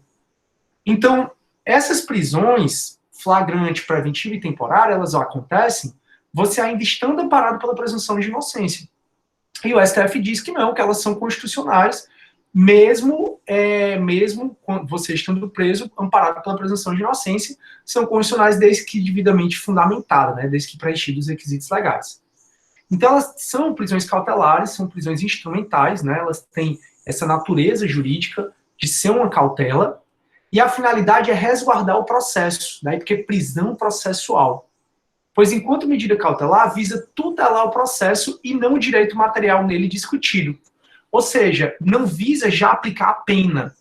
Então, essas prisões, flagrante, preventiva e temporária, elas acontecem você ainda estando amparado pela presunção de inocência. E o STF diz que não, que elas são constitucionais, mesmo você estando preso, amparado pela presunção de inocência, são constitucionais desde que devidamente fundamentadas, né, desde que preenchidos os requisitos legais. Então, elas são prisões cautelares, são prisões instrumentais, né, elas têm essa natureza jurídica de ser uma cautela, e a finalidade é resguardar o processo, né, porque prisão processual. Pois enquanto medida cautelar visa tutelar o processo e não o direito material nele discutido. Ou seja, não visa já aplicar a pena.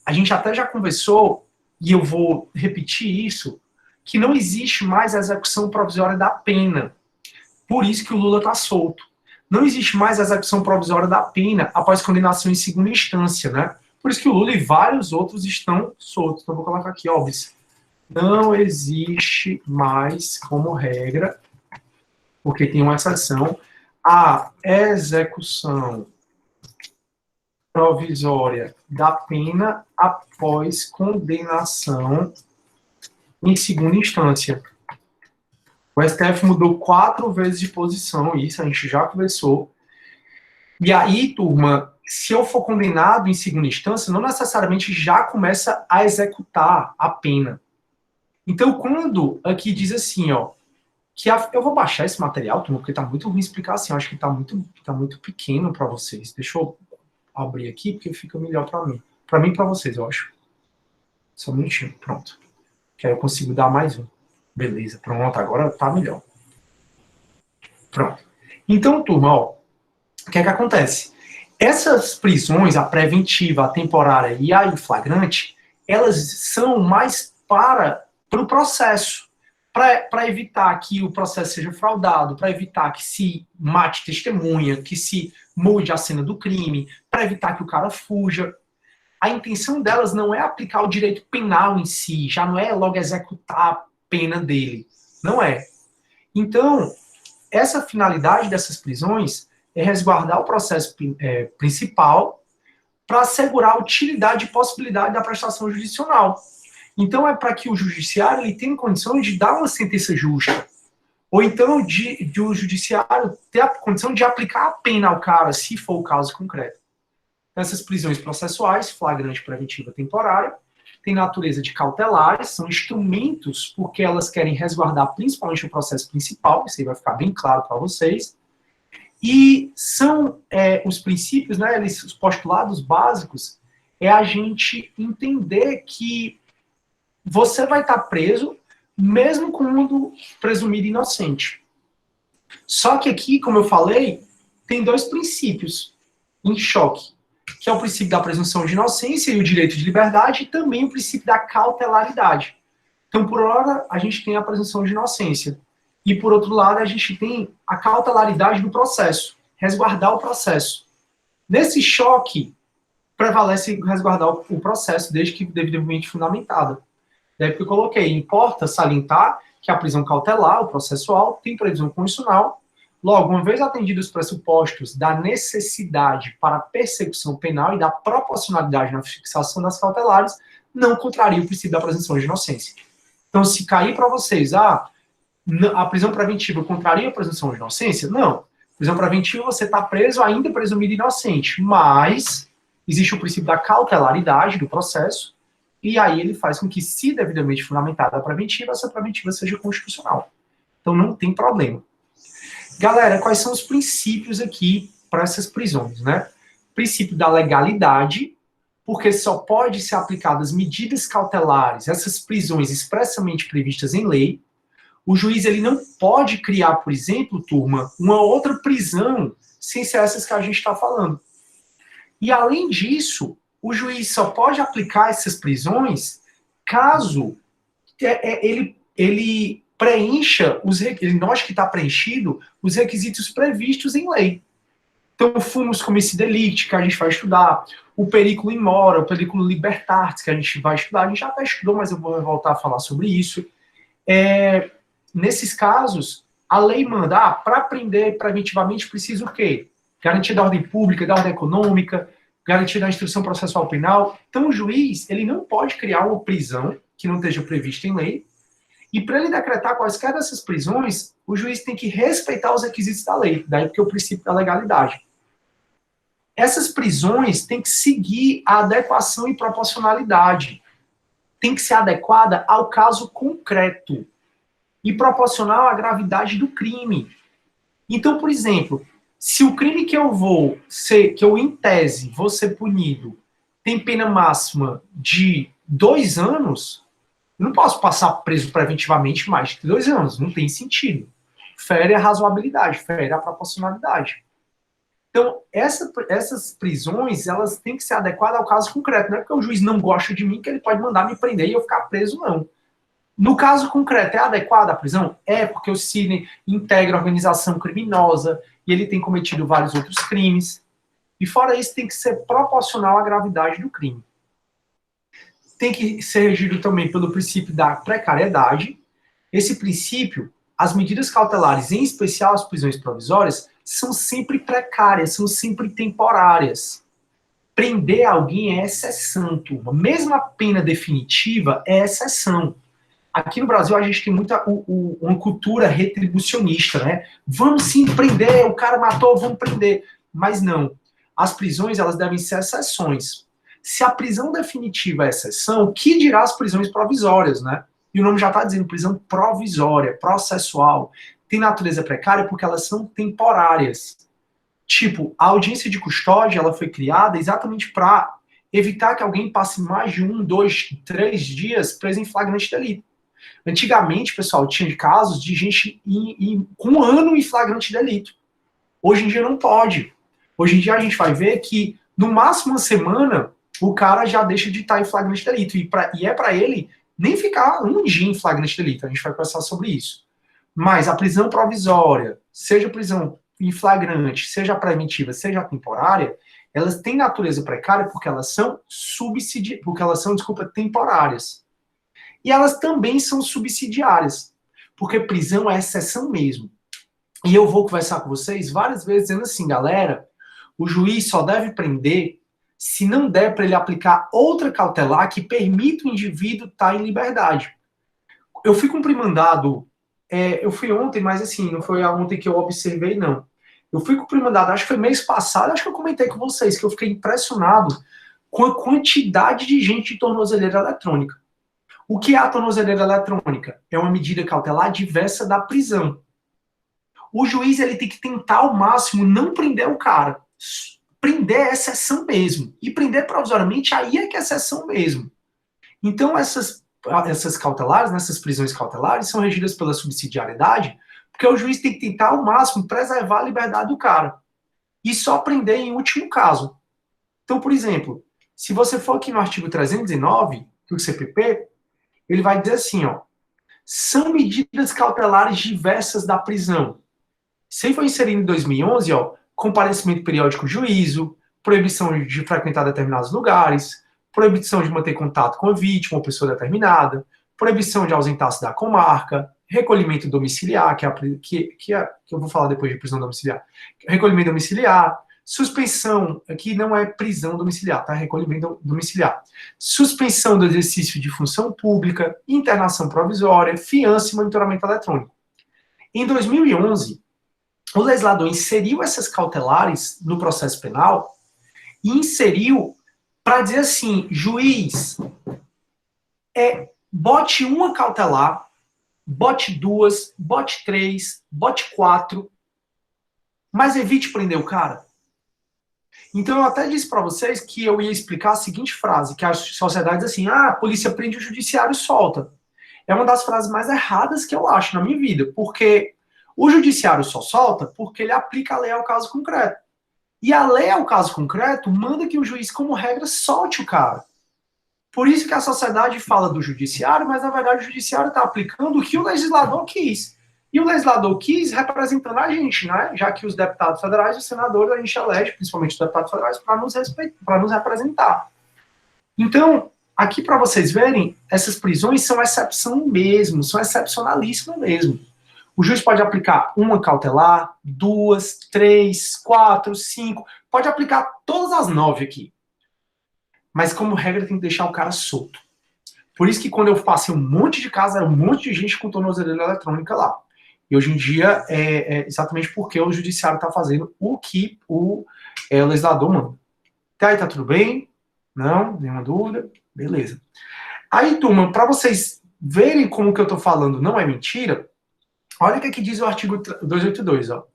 A gente até já conversou, e eu vou repetir isso, que não existe mais a execução provisória da pena. Por isso que o Lula está solto. Não existe mais a execução provisória da pena após condenação em segunda instância, né? Por isso que o Lula e vários outros estão soltos. Então, vou colocar aqui, óbvio. Não existe mais, como regra, porque tem uma exceção, a execução provisória da pena após condenação em segunda instância. O STF mudou 4 vezes de posição, isso a gente já conversou. E aí, turma, se eu for condenado em segunda instância, não necessariamente já começa a executar a pena. Então, quando aqui diz assim, ó, que eu vou baixar esse material, turma, porque tá muito ruim explicar assim, eu acho que tá muito pequeno para vocês. Deixa eu abrir aqui, porque fica melhor para mim. Para mim e para vocês, eu acho. Só um minutinho, pronto. Que aí eu consigo dar mais um. Beleza, pronto, agora tá melhor. Pronto. Então, turma, ó, o que é que acontece? Essas prisões, a preventiva, a temporária e a em flagrante, elas são mais para o processo, para evitar que o processo seja fraudado, para evitar que se mate testemunha, que se mude a cena do crime, para evitar que o cara fuja. A intenção delas não é aplicar o direito penal em si, já não é logo executar a pena dele. Não é. Então, essa finalidade dessas prisões é resguardar o processo principal para assegurar a utilidade e possibilidade da prestação judicional. Então, é para que o judiciário ele tenha condições de dar uma sentença justa. Ou então, de o judiciário ter a condição de aplicar a pena ao cara, se for o caso concreto. Essas prisões processuais, flagrante, preventiva, temporária, têm natureza de cautelares, são instrumentos porque elas querem resguardar principalmente o processo principal, isso aí vai ficar bem claro para vocês. E são os princípios, né, os postulados básicos, é a gente entender que você vai estar preso mesmo quando presumido inocente. Só que aqui, como eu falei, tem 2 princípios em choque, que é o princípio da presunção de inocência e o direito de liberdade, e também o princípio da cautelaridade. Então, por hora, a gente tem a presunção de inocência. E, por outro lado, a gente tem a cautelaridade do processo, resguardar o processo. Nesse choque, prevalece resguardar o processo, desde que devidamente fundamentado. Daí porque eu coloquei, importa salientar que a prisão cautelar, o processual, tem previsão constitucional. Logo, uma vez atendidos os pressupostos da necessidade para a persecução penal e da proporcionalidade na fixação das cautelares, não contraria o princípio da presunção de inocência. Então, se cair para vocês, a prisão preventiva contraria a presunção de inocência? Não. Prisão preventiva, você está preso ainda presumido inocente, mas existe o princípio da cautelaridade do processo, e aí ele faz com que, se devidamente fundamentada a preventiva, essa preventiva seja constitucional. Então, não tem problema. Galera, quais são os princípios aqui para essas prisões, né? Princípio da legalidade, porque só pode ser aplicadas medidas cautelares, essas prisões expressamente previstas em lei. O juiz ele não pode criar, por exemplo, turma, uma outra prisão sem ser essas que a gente está falando. E além disso, o juiz só pode aplicar essas prisões caso ele preencha, ele note que está preenchido os requisitos previstos em lei. Então, o fumus comissi delicti, que a gente vai estudar, o periculo in mora, o periculo libertatis, que a gente vai estudar, a gente já até estudou, mas eu vou voltar a falar sobre isso. Nesses casos, a lei manda, para prender preventivamente precisa o quê? Garantia da ordem pública, da ordem econômica, garantia da instrução processual penal. Então, o juiz, ele não pode criar uma prisão que não esteja prevista em lei, e para ele decretar quaisquer dessas prisões, o juiz tem que respeitar os requisitos da lei, daí porque é o princípio da legalidade. Essas prisões têm que seguir a adequação e proporcionalidade. Tem que ser adequada ao caso concreto e proporcional à gravidade do crime. Então, por exemplo, se o crime que eu em tese vou ser punido, tem pena máxima de 2 anos, eu não posso passar preso preventivamente mais de 2 anos, não tem sentido. Fere a razoabilidade, fere a proporcionalidade. Então, essas prisões, elas têm que ser adequadas ao caso concreto. Não é porque o juiz não gosta de mim que ele pode mandar me prender e eu ficar preso, não. No caso concreto, é adequada a prisão? É, porque o Sidney integra organização criminosa e ele tem cometido vários outros crimes. E fora isso, tem que ser proporcional à gravidade do crime. Tem que ser regido também pelo princípio da precariedade. Esse princípio, as medidas cautelares, em especial as prisões provisórias, são sempre precárias, são sempre temporárias. Prender alguém é exceção, turma. Mesmo a pena definitiva é exceção. Aqui no Brasil a gente tem uma cultura retribucionista, né? Vamos sim prender, o cara matou, vamos prender. Mas não. As prisões, elas devem ser exceções. Se a prisão definitiva é exceção, o que dirá as prisões provisórias, né? E o nome já está dizendo, prisão provisória, processual. Tem natureza precária porque elas são temporárias. Tipo, a audiência de custódia, ela foi criada exatamente para evitar que alguém passe mais de 1, 2, 3 dias preso em flagrante delito. Antigamente, pessoal, tinha casos de gente com 1 ano em flagrante delito. Hoje em dia não pode. Hoje em dia a gente vai ver que, no máximo 1 semana, o cara já deixa de estar em flagrante delito. E é para ele nem ficar 1 dia em flagrante delito. A gente vai conversar sobre isso. Mas a prisão provisória, seja prisão em flagrante, seja preventiva, seja temporária, elas têm natureza precária porque elas são temporárias. E elas também são subsidiárias, porque prisão é exceção mesmo. E eu vou conversar com vocês várias vezes dizendo assim, galera, o juiz só deve prender se não der para ele aplicar outra cautelar que permita o indivíduo estar em liberdade. Eu fui cumprir mandado, eu fui ontem, mas assim, não foi ontem que eu observei, não. Eu fui cumprir mandado, acho que foi mês passado, acho que eu comentei com vocês, que eu fiquei impressionado com a quantidade de gente de tornozeleira eletrônica. O que é a tornozeleira eletrônica? É uma medida cautelar diversa da prisão. O juiz ele tem que tentar ao máximo não prender o cara. Prender é exceção mesmo. E prender provisoriamente, aí é que é exceção mesmo. Então, essas cautelares, essas prisões cautelares, são regidas pela subsidiariedade, porque o juiz tem que tentar ao máximo preservar a liberdade do cara. E só prender em último caso. Então, por exemplo, se você for aqui no artigo 319 do CPP, ele vai dizer assim, ó, são medidas cautelares diversas da prisão. Se foi inserido em 2011, ó, comparecimento periódico de juízo, proibição de frequentar determinados lugares, proibição de manter contato com a vítima ou pessoa determinada, proibição de ausentar-se da comarca, recolhimento domiciliar, que eu vou falar depois de prisão domiciliar, recolhimento domiciliar, suspensão, aqui não é prisão domiciliar, tá? Recolhimento domiciliar. Suspensão do exercício de função pública, internação provisória, fiança e monitoramento eletrônico. Em 2011, o legislador inseriu essas cautelares no processo penal e inseriu para dizer assim, juiz, bote uma cautelar, bote 2, bote 3, bote 4, mas evite prender o cara. Então eu até disse para vocês que eu ia explicar a seguinte frase, que a sociedade diz assim, a polícia prende, o judiciário solta. É uma das frases mais erradas que eu acho na minha vida, porque o judiciário só solta porque ele aplica a lei ao caso concreto. E a lei ao caso concreto manda que o juiz, como regra, solte o cara. Por isso que a sociedade fala do judiciário, mas na verdade o judiciário está aplicando o que o legislador quis. E o legislador quis representando a gente, né? Já que os deputados federais e os senadores a gente elege, principalmente os deputados federais, para nos representar. Então, aqui para vocês verem, essas prisões são exceção mesmo, são excepcionalíssimas mesmo. O juiz pode aplicar uma cautelar, 2, 3, 4, 5, pode aplicar todas as 9 aqui. Mas como regra tem que deixar o cara solto. Por isso que quando eu passei um monte de casos, era um monte de gente com tornozeleira eletrônica lá. E hoje em dia é exatamente porque o judiciário está fazendo o que o legislador manda. Até aí tá tudo bem? Não? Nenhuma dúvida? Beleza. Aí, turma, para vocês verem como o que eu estou falando não é mentira, olha o que aqui diz o artigo 282. Ó.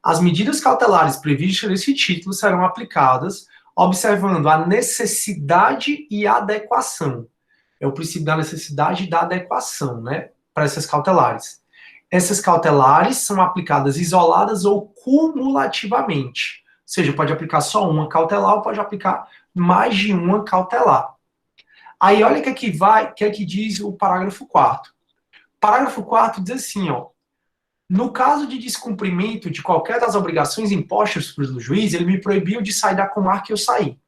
As medidas cautelares previstas nesse título serão aplicadas observando a necessidade e a adequação. É o princípio da necessidade e da adequação, né? Para essas cautelares. Essas cautelares são aplicadas isoladas ou cumulativamente. Ou seja, pode aplicar só uma cautelar ou pode aplicar mais de uma cautelar. Aí olha o que aqui diz o parágrafo 4º. Parágrafo 4º diz assim, ó. No caso de descumprimento de qualquer das obrigações impostas pelo juiz, ele me proibiu de sair da comarca que eu saí.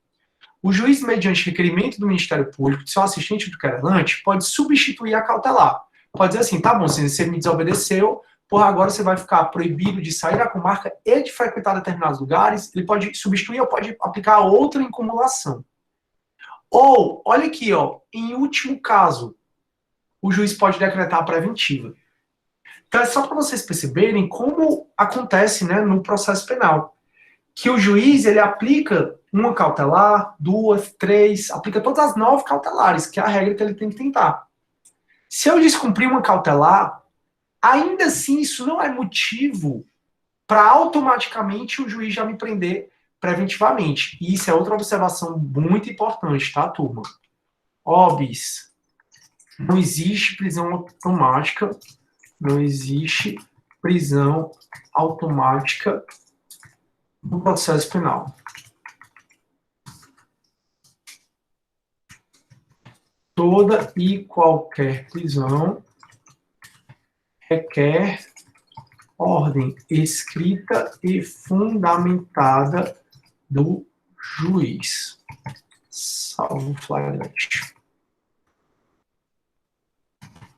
O juiz, mediante requerimento do Ministério Público, de seu assistente do querelante, pode substituir a cautelar. Pode dizer assim, tá bom, se você me desobedeceu, porra, agora você vai ficar proibido de sair da comarca e de frequentar determinados lugares. Ele pode substituir ou pode aplicar outra incumulação. Ou, olha aqui, ó, em último caso, o juiz pode decretar a preventiva. Então é só para vocês perceberem como acontece, né, no processo penal. Que o juiz, ele aplica uma cautelar, 2, 3, aplica todas as 9 cautelares, que é a regra que ele tem que tentar. Se eu descumprir uma cautelar, ainda assim isso não é motivo para automaticamente o juiz já me prender preventivamente. E isso é outra observação muito importante, tá, turma? Óbvio, não existe prisão automática, não existe prisão automática no processo penal. Toda e qualquer prisão requer ordem escrita e fundamentada do juiz, salvo flagrante.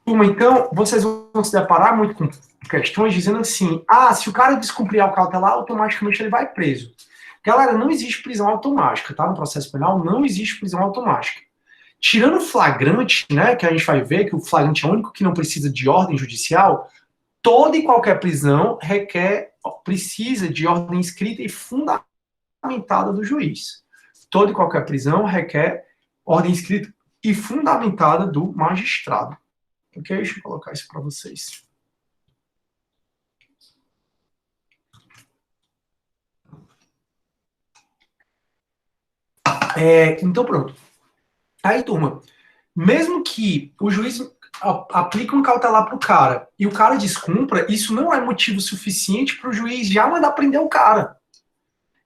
Turma, então, vocês vão se deparar muito com questões dizendo assim, se o cara descumprir a cautelar, automaticamente ele vai preso. Galera, não existe prisão automática, tá? No processo penal não existe prisão automática. Tirando o flagrante, né, que a gente vai ver que o flagrante é o único que não precisa de ordem judicial, toda e qualquer prisão precisa de ordem escrita e fundamentada do juiz. Toda e qualquer prisão requer ordem escrita e fundamentada do magistrado. Ok? Deixa eu colocar isso para vocês. Então, pronto. Aí, turma, mesmo que o juiz aplique um cautelar para o cara e o cara descumpra, isso não é motivo suficiente para o juiz já mandar prender o cara.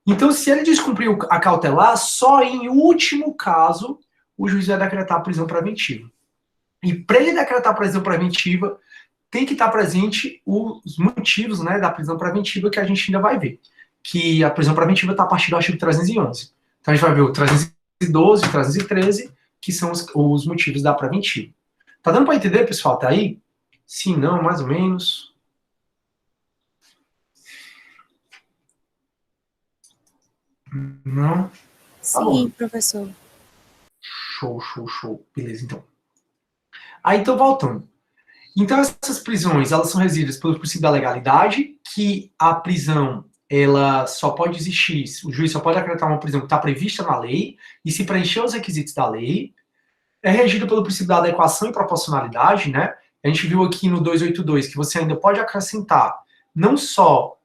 Então, se ele descumpriu a cautelar, só em último caso o juiz vai decretar a prisão preventiva. E para ele decretar a prisão preventiva, tem que estar presente os motivos, né, da prisão preventiva que a gente ainda vai ver. Que a prisão preventiva está a partir do artigo 311. Então a gente vai ver o 312 e o 313, que são os motivos da preventiva. Tá dando para entender, pessoal? Tá aí? Sim, não, mais ou menos. Não? Sim, professor. Show. Beleza, então. Aí, então, voltando. Então, essas prisões, elas são regidas pelo princípio da legalidade, que a prisão, ela só pode existir, o juiz só pode decretar uma prisão que está prevista na lei, e se preencher os requisitos da lei. É regido pelo princípio da adequação e proporcionalidade, né? A gente viu aqui no 282 que você ainda pode acrescentar não só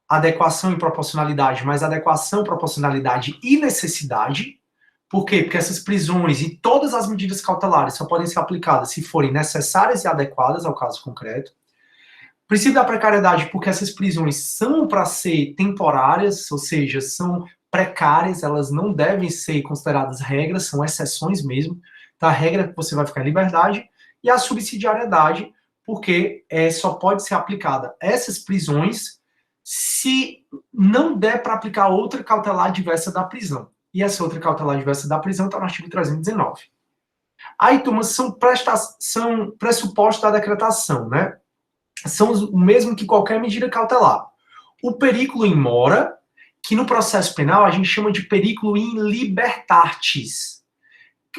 adequação e proporcionalidade, mas adequação, proporcionalidade e necessidade. Por quê? Porque essas prisões e todas as medidas cautelares só podem ser aplicadas se forem necessárias e adequadas ao caso concreto. Princípio da precariedade, porque essas prisões são para ser temporárias, ou seja, são precárias, elas não devem ser consideradas regras, são exceções mesmo. Tá? A regra é que você vai ficar em liberdade. E a subsidiariedade, porque só pode ser aplicada essas prisões se não der para aplicar outra cautelar diversa da prisão. E essa outra cautelar diversa da prisão está no artigo 319. Aí, turma, são pressupostos da decretação, né? São o mesmo que qualquer medida cautelar. O periculo in mora, que no processo penal a gente chama de periculo in libertatis.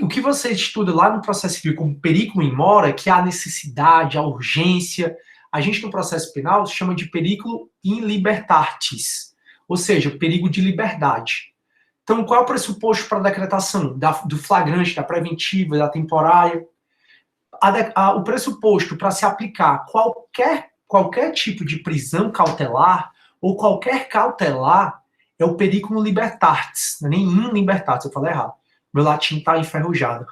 O que você estuda lá no processo civil como periculo in mora, que é a necessidade, a urgência, a gente no processo penal chama de periculo in libertatis, ou seja, perigo de liberdade. Então, qual é o pressuposto para a decretação? Do flagrante, da preventiva, da temporária? O pressuposto para se aplicar qualquer tipo de prisão cautelar ou qualquer cautelar é o periculum libertatis, não é nem in libertatis, eu falei errado. Meu latim está enferrujado.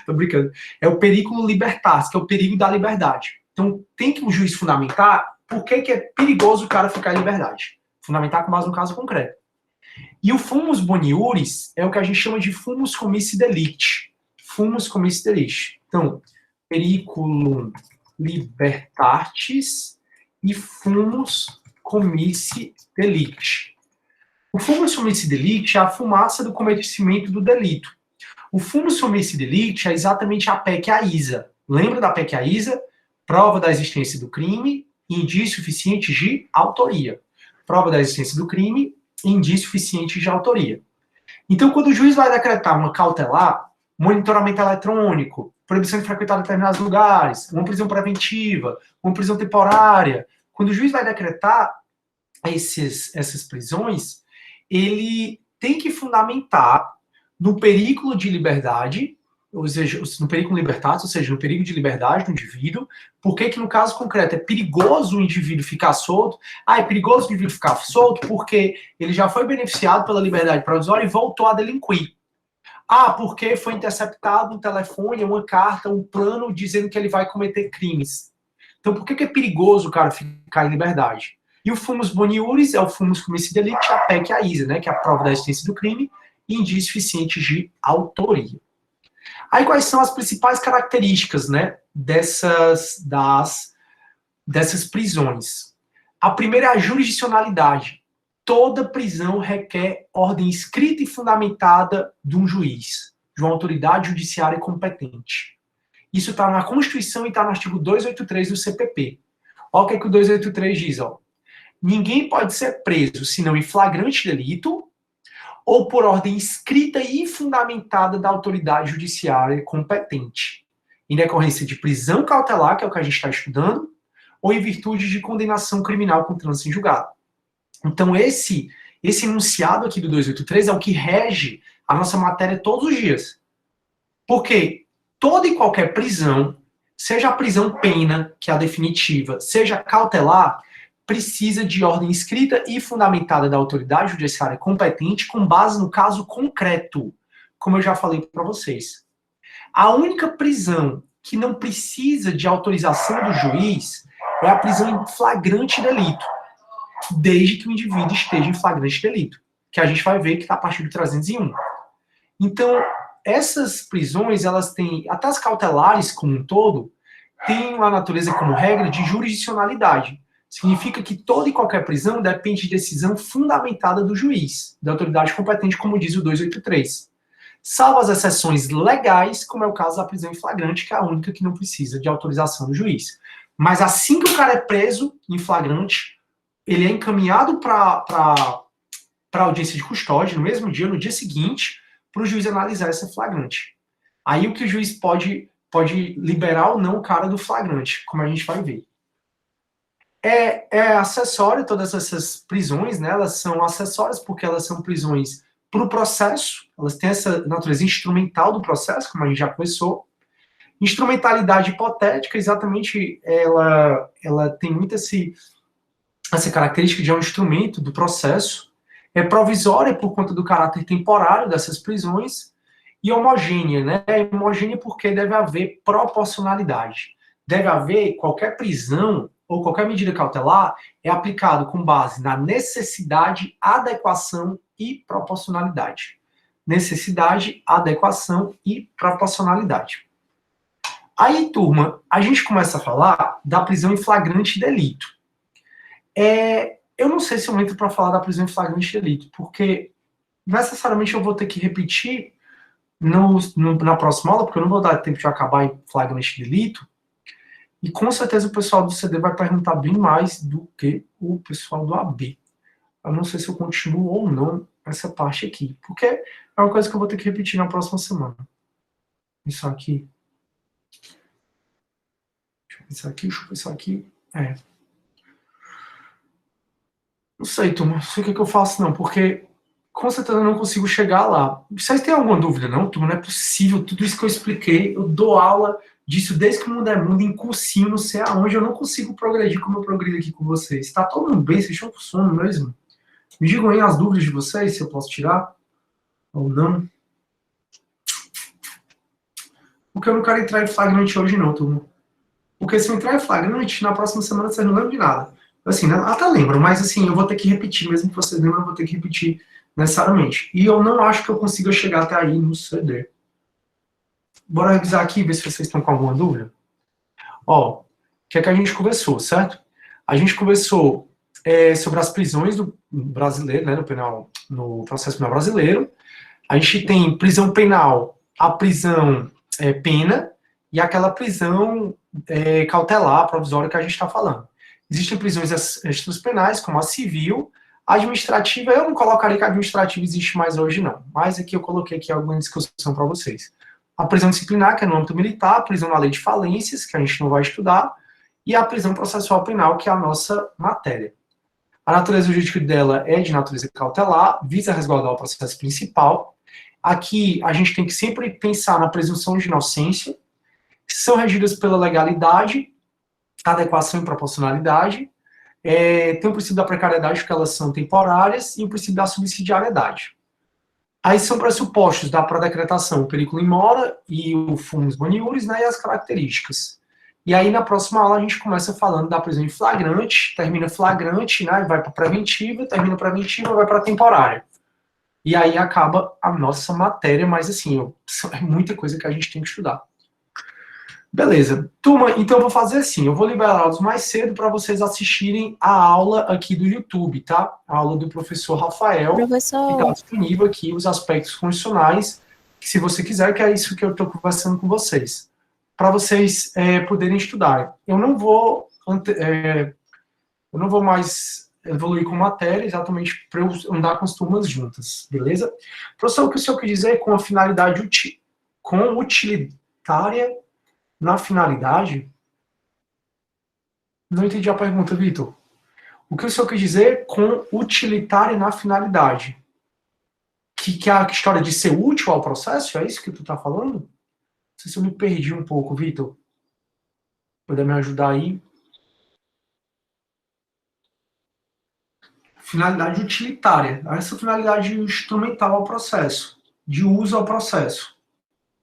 Tô brincando. É o periculum libertatis, que é o perigo da liberdade. Então, tem que o juiz fundamentar por que é perigoso o cara ficar em liberdade. Fundamentar com base no caso concreto. E o fumus boniuris é o que a gente chama de fumus commissi delicti. Fumus commissi delicti. Então, periculum libertatis e fumus comici delicti. O fumus comici delicti é a fumaça do cometimento do delito. O fumus comici delicti é exatamente a PEC AISA. Lembra da PEC AISA? Prova da existência do crime e indício suficiente de autoria. Prova da existência do crime e indício suficiente de autoria. Então, quando o juiz vai decretar uma cautelar, monitoramento eletrônico, proibição de frequentar determinados lugares, uma prisão preventiva, uma prisão temporária, quando o juiz vai decretar essas prisões, ele tem que fundamentar no perigo de liberdade, ou seja, no perigo libertatis, ou seja, no perigo de liberdade do indivíduo. Por que no caso concreto é perigoso o indivíduo ficar solto? É perigoso o indivíduo ficar solto porque ele já foi beneficiado pela liberdade provisória e voltou a delinquir. Porque foi interceptado um telefone, uma carta, um plano dizendo que ele vai cometer crimes. Então, por que é perigoso o cara ficar em liberdade? E o fumus boniuris é o fumus comici delicti, a PEC AISA, né, que é a prova da existência do crime e indício suficiente de autoria. Aí, quais são as principais características, né, dessas prisões? A primeira é a jurisdicionalidade. Toda prisão requer ordem escrita e fundamentada de um juiz, de uma autoridade judiciária competente. Isso está na Constituição e está no artigo 283 do CPP. Olha o que o 283 diz. Ninguém pode ser preso senão em flagrante delito ou por ordem escrita e fundamentada da autoridade judiciária competente, em decorrência de prisão cautelar, que é o que a gente está estudando, ou em virtude de condenação criminal com trânsito em julgado. Então, esse enunciado aqui do 283 é o que rege a nossa matéria todos os dias. Porque toda e qualquer prisão, seja a prisão pena, que é a definitiva, seja cautelar, precisa de ordem escrita e fundamentada da autoridade judiciária competente com base no caso concreto, como eu já falei para vocês. A única prisão que não precisa de autorização do juiz é a prisão em flagrante delito, desde que o indivíduo esteja em flagrante delito, que a gente vai ver que está a partir do 301. Então, essas prisões, elas têm, até as cautelares como um todo, têm uma natureza como regra de jurisdicionalidade. Significa que toda e qualquer prisão depende de decisão fundamentada do juiz, da autoridade competente, como diz o 283. Salvo as exceções legais, como é o caso da prisão em flagrante, que é a única que não precisa de autorização do juiz. Mas assim que o cara é preso em flagrante, ele é encaminhado para audiência de custódia, no mesmo dia, no dia seguinte, para o juiz analisar essa flagrante. Aí o que o juiz pode liberar ou não o cara do flagrante, como a gente vai ver. É acessório, todas essas prisões, né, elas são acessórias porque elas são prisões para o processo, elas têm essa natureza instrumental do processo, como a gente já conversou. Instrumentalidade hipotética, exatamente, ela tem muito essa característica de um instrumento do processo. É provisória por conta do caráter temporário dessas prisões e homogênea, né? É homogênea porque deve haver proporcionalidade. Deve haver qualquer prisão ou qualquer medida cautelar é aplicado com base na necessidade, adequação e proporcionalidade. Necessidade, adequação e proporcionalidade. Aí, turma, a gente começa a falar da prisão em flagrante delito. Eu não sei se eu entro para falar da prisão em flagrante delito, porque necessariamente eu vou ter que repetir na próxima aula, porque eu não vou dar tempo de acabar em flagrante delito. E com certeza o pessoal do CD vai perguntar bem mais do que o pessoal do AB. Eu não sei se eu continuo ou não essa parte aqui, porque é uma coisa que eu vou ter que repetir na próxima semana. Isso aqui. Deixa eu pensar aqui. Não sei, turma. Não sei o que eu faço, não, porque com certeza eu não consigo chegar lá. Vocês têm alguma dúvida, não, turma? Não é possível. Tudo isso que eu expliquei, eu dou aula disso desde que o mundo é mundo, em cursinho, não sei aonde, eu não consigo progredir como eu progredo aqui com vocês. Tá todo mundo bem? Vocês estão com sono mesmo? Me digam aí as dúvidas de vocês, se eu posso tirar ou não. Porque eu não quero entrar em flagrante hoje não, turma. Porque se eu entrar em flagrante, na próxima semana vocês não lembram de nada. Assim, né? Até lembram, mas assim, eu vou ter que repetir, mesmo que vocês lembram, eu vou ter que repetir necessariamente. E eu não acho que eu consiga chegar até aí no CD. Bora revisar aqui, ver se vocês estão com alguma dúvida. Ó, o que é que a gente conversou, certo? A gente conversou sobre as prisões do brasileiro, né, no processo penal brasileiro. A gente tem prisão penal, a prisão pena e aquela prisão cautelar, provisória que a gente está falando. Existem prisões extras penais, como a civil, a administrativa, eu não colocaria que a administrativa existe mais hoje, não. Mas aqui eu coloquei aqui alguma discussão para vocês. A prisão disciplinar, que é no âmbito militar, a prisão na lei de falências, que a gente não vai estudar, e a prisão processual penal, que é a nossa matéria. A natureza jurídica dela é de natureza cautelar, visa resguardar o processo principal. Aqui a gente tem que sempre pensar na presunção de inocência, que são regidas pela legalidade, adequação e proporcionalidade. Tem o princípio da precariedade, porque elas são temporárias, e o princípio da subsidiariedade. Aí são pressupostos da prodecretação, o periculum in mora e o fumus boniuris, né, e as características. E aí, na próxima aula, a gente começa falando da prisão em flagrante, termina flagrante, né, vai para preventiva, termina preventiva, vai para temporária. E aí acaba a nossa matéria, mas assim, é muita coisa que a gente tem que estudar. Beleza. Turma, então eu vou fazer assim, eu vou liberá-los mais cedo para vocês assistirem a aula aqui do YouTube, tá? A aula do professor Rafael, que está disponível aqui, os aspectos constitucionais, que se você quiser, que é isso que eu estou conversando com vocês, para vocês poderem estudar. Eu não vou mais evoluir com matéria, exatamente para eu andar com as turmas juntas, beleza? Professor, o que o senhor quer dizer com a finalidade utilitária na finalidade? Não entendi a pergunta, Vitor. O que o senhor quer dizer com utilitária na finalidade? Que é a história de ser útil ao processo? É isso que tu está falando? Não sei se eu me perdi um pouco, Vitor. Puder me ajudar aí? Finalidade utilitária. Essa finalidade instrumental ao processo, de uso ao processo,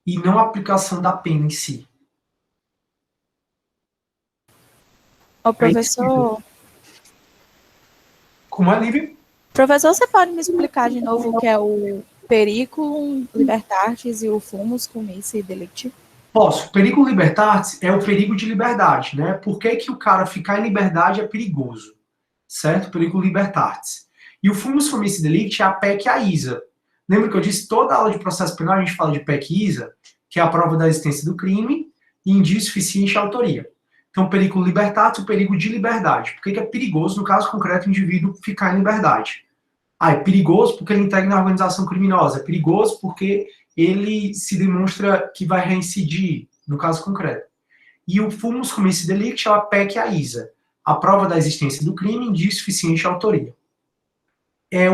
e não a aplicação da pena em si. Ô, professor... Como é, Lívia? Professor, você pode me explicar de novo o que é o periculum libertatis e o fumus comici delicti? Posso. Periculum libertatis é o perigo de liberdade, né? Por que o cara ficar em liberdade é perigoso? Certo? Periculum libertatis. E o fumus comici delicti é a PEC e a ISA. Lembra que eu disse toda aula de processo penal a gente fala de PEC e ISA, que é a prova da existência do crime e indício suficiente de autoria. Então, periculum libertatis, o perigo de liberdade. Por que é perigoso, no caso concreto, o indivíduo ficar em liberdade? É perigoso porque ele integra na organização criminosa. É perigoso porque ele se demonstra que vai reincidir, no caso concreto. E o fumus comici delicti é a PEC e a ISA. A prova da existência do crime, indício suficiente de autoria.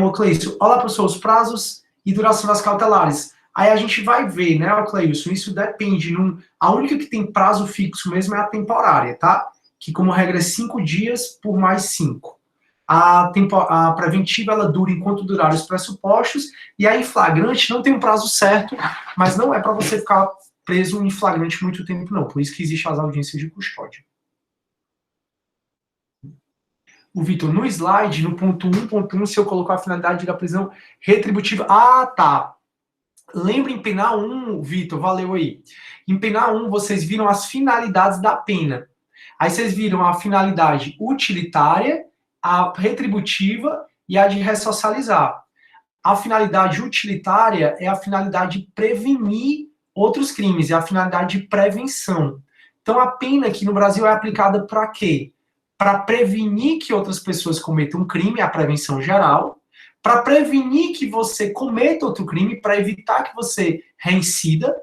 O Cleison, olá, professor, os prazos e duração das cautelares. Aí a gente vai ver, né, Cleison, isso depende. A única que tem prazo fixo mesmo é a temporária, tá? Que, como regra, é 5 dias por mais 5. A preventiva, ela dura enquanto durar os pressupostos, e a em flagrante não tem um prazo certo, mas não é para você ficar preso em flagrante muito tempo, não. Por isso que existem as audiências de custódia. O Vitor, no slide, no ponto 1.1, se eu colocar a finalidade da prisão retributiva... Ah, tá. Lembra em pena 1, Vitor, valeu aí. Em pena 1, vocês viram as finalidades da pena. Aí vocês viram a finalidade utilitária, a retributiva e a de ressocializar. A finalidade utilitária é a finalidade de prevenir outros crimes, é a finalidade de prevenção. Então, a pena aqui no Brasil é aplicada para quê? Para prevenir que outras pessoas cometam um crime, a prevenção geral, para prevenir que você cometa outro crime, para evitar que você reincida,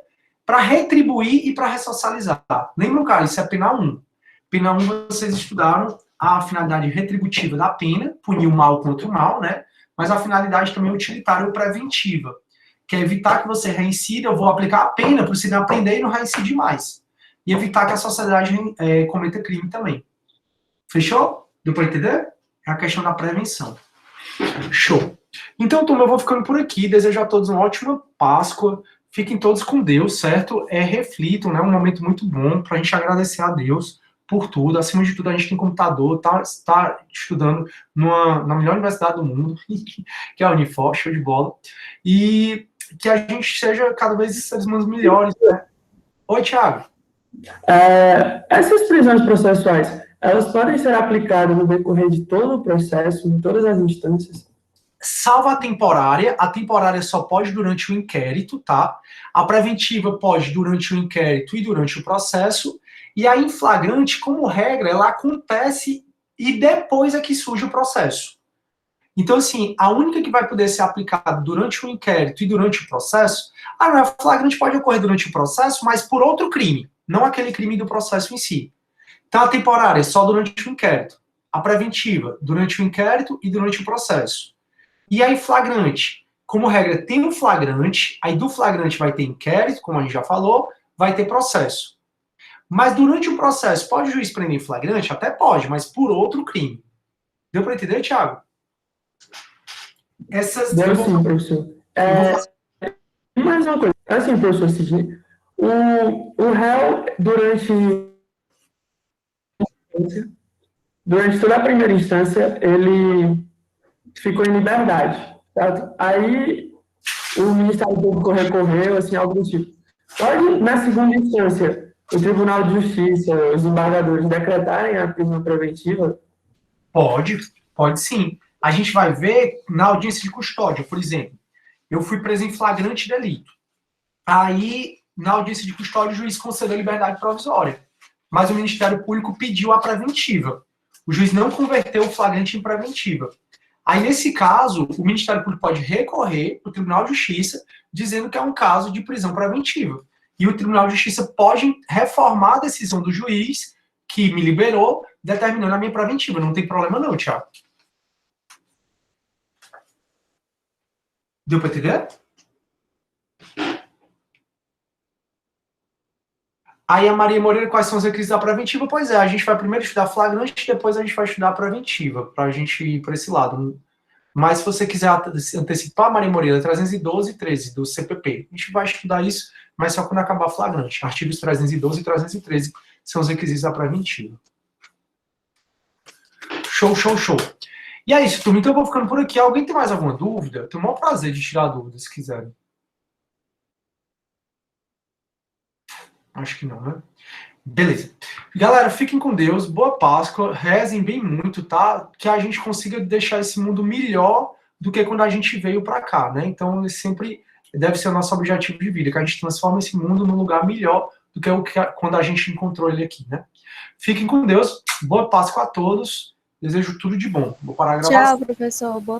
para retribuir e para ressocializar. Lembram, cara, isso é pena 1. Pena 1, vocês estudaram a finalidade retributiva da pena, punir o mal contra o mal, né? Mas a finalidade também utilitária ou preventiva, que é evitar que você reincida, eu vou aplicar a pena para você aprender e não reincidir mais. E evitar que a sociedade cometa crime também. Fechou? Deu para entender? É a questão da prevenção. Show. Então, turma, eu vou ficando por aqui. Desejo a todos uma ótima Páscoa. Fiquem todos com Deus, certo? Reflitam, né? Um momento muito bom para a gente agradecer a Deus por tudo. Acima de tudo, a gente tem computador, tá estudando na melhor universidade do mundo, que é a Unifor, show de bola. E que a gente seja cada vez seres humanos melhores, né? Oi, Thiago. Essas prisões processuais, elas podem ser aplicadas no decorrer de todo o processo, em todas as instâncias? Salvo a temporária só pode durante o inquérito, tá? A preventiva pode durante o inquérito e durante o processo, e a em flagrante, como regra, ela acontece e depois é que surge o processo. Então, assim, a única que vai poder ser aplicada durante o inquérito e durante o processo, não é flagrante, pode ocorrer durante o processo, mas por outro crime, não aquele crime do processo em si. Então, a temporária é só durante o inquérito. A preventiva, durante o inquérito e durante o processo. E aí, flagrante, como regra, tem um flagrante, aí do flagrante vai ter inquérito, como a gente já falou, vai ter processo. Mas durante o processo, pode o juiz prender em flagrante? Até pode, mas por outro crime. Deu para entender, Thiago? Deu sim, professor. Mais uma coisa. Assim, professor Sidney, o réu, durante toda a primeira instância, ele ficou em liberdade, certo? Aí o Ministério Público recorreu, assim, algo do tipo. Pode, na segunda instância, o Tribunal de Justiça, os embargadores decretarem a prisão preventiva? Pode sim. A gente vai ver na audiência de custódia, por exemplo. Eu fui preso em flagrante delito. Aí, na audiência de custódia, o juiz concedeu liberdade provisória. Mas o Ministério Público pediu a preventiva. O juiz não converteu o flagrante em preventiva. Aí, nesse caso, o Ministério Público pode recorrer para o Tribunal de Justiça, dizendo que é um caso de prisão preventiva. E o Tribunal de Justiça pode reformar a decisão do juiz, que me liberou, determinando a minha preventiva. Não tem problema não, Thiago. Deu para entender? Aí a Maria Moreira, quais são os requisitos da preventiva? Pois é, a gente vai primeiro estudar flagrante, depois a gente vai estudar a preventiva, para a gente ir para esse lado. Mas se você quiser antecipar, Maria Moreira, 312 e 13 do CPP, a gente vai estudar isso, mas só quando acabar flagrante. Artigos 312 e 313 são os requisitos da preventiva. Show, show, show. E é isso, turma. Então eu vou ficando por aqui. Alguém tem mais alguma dúvida? Tenho o maior prazer de tirar dúvidas, se quiserem. Acho que não, né? Beleza. Galera, fiquem com Deus, boa Páscoa, rezem bem muito, tá? Que a gente consiga deixar esse mundo melhor do que quando a gente veio para cá, né? Então, sempre deve ser o nosso objetivo de vida, que a gente transforma esse mundo num lugar melhor do que quando a gente encontrou ele aqui, né? Fiquem com Deus, boa Páscoa a todos, desejo tudo de bom. Vou parar a gravação. Tchau, professor. Boa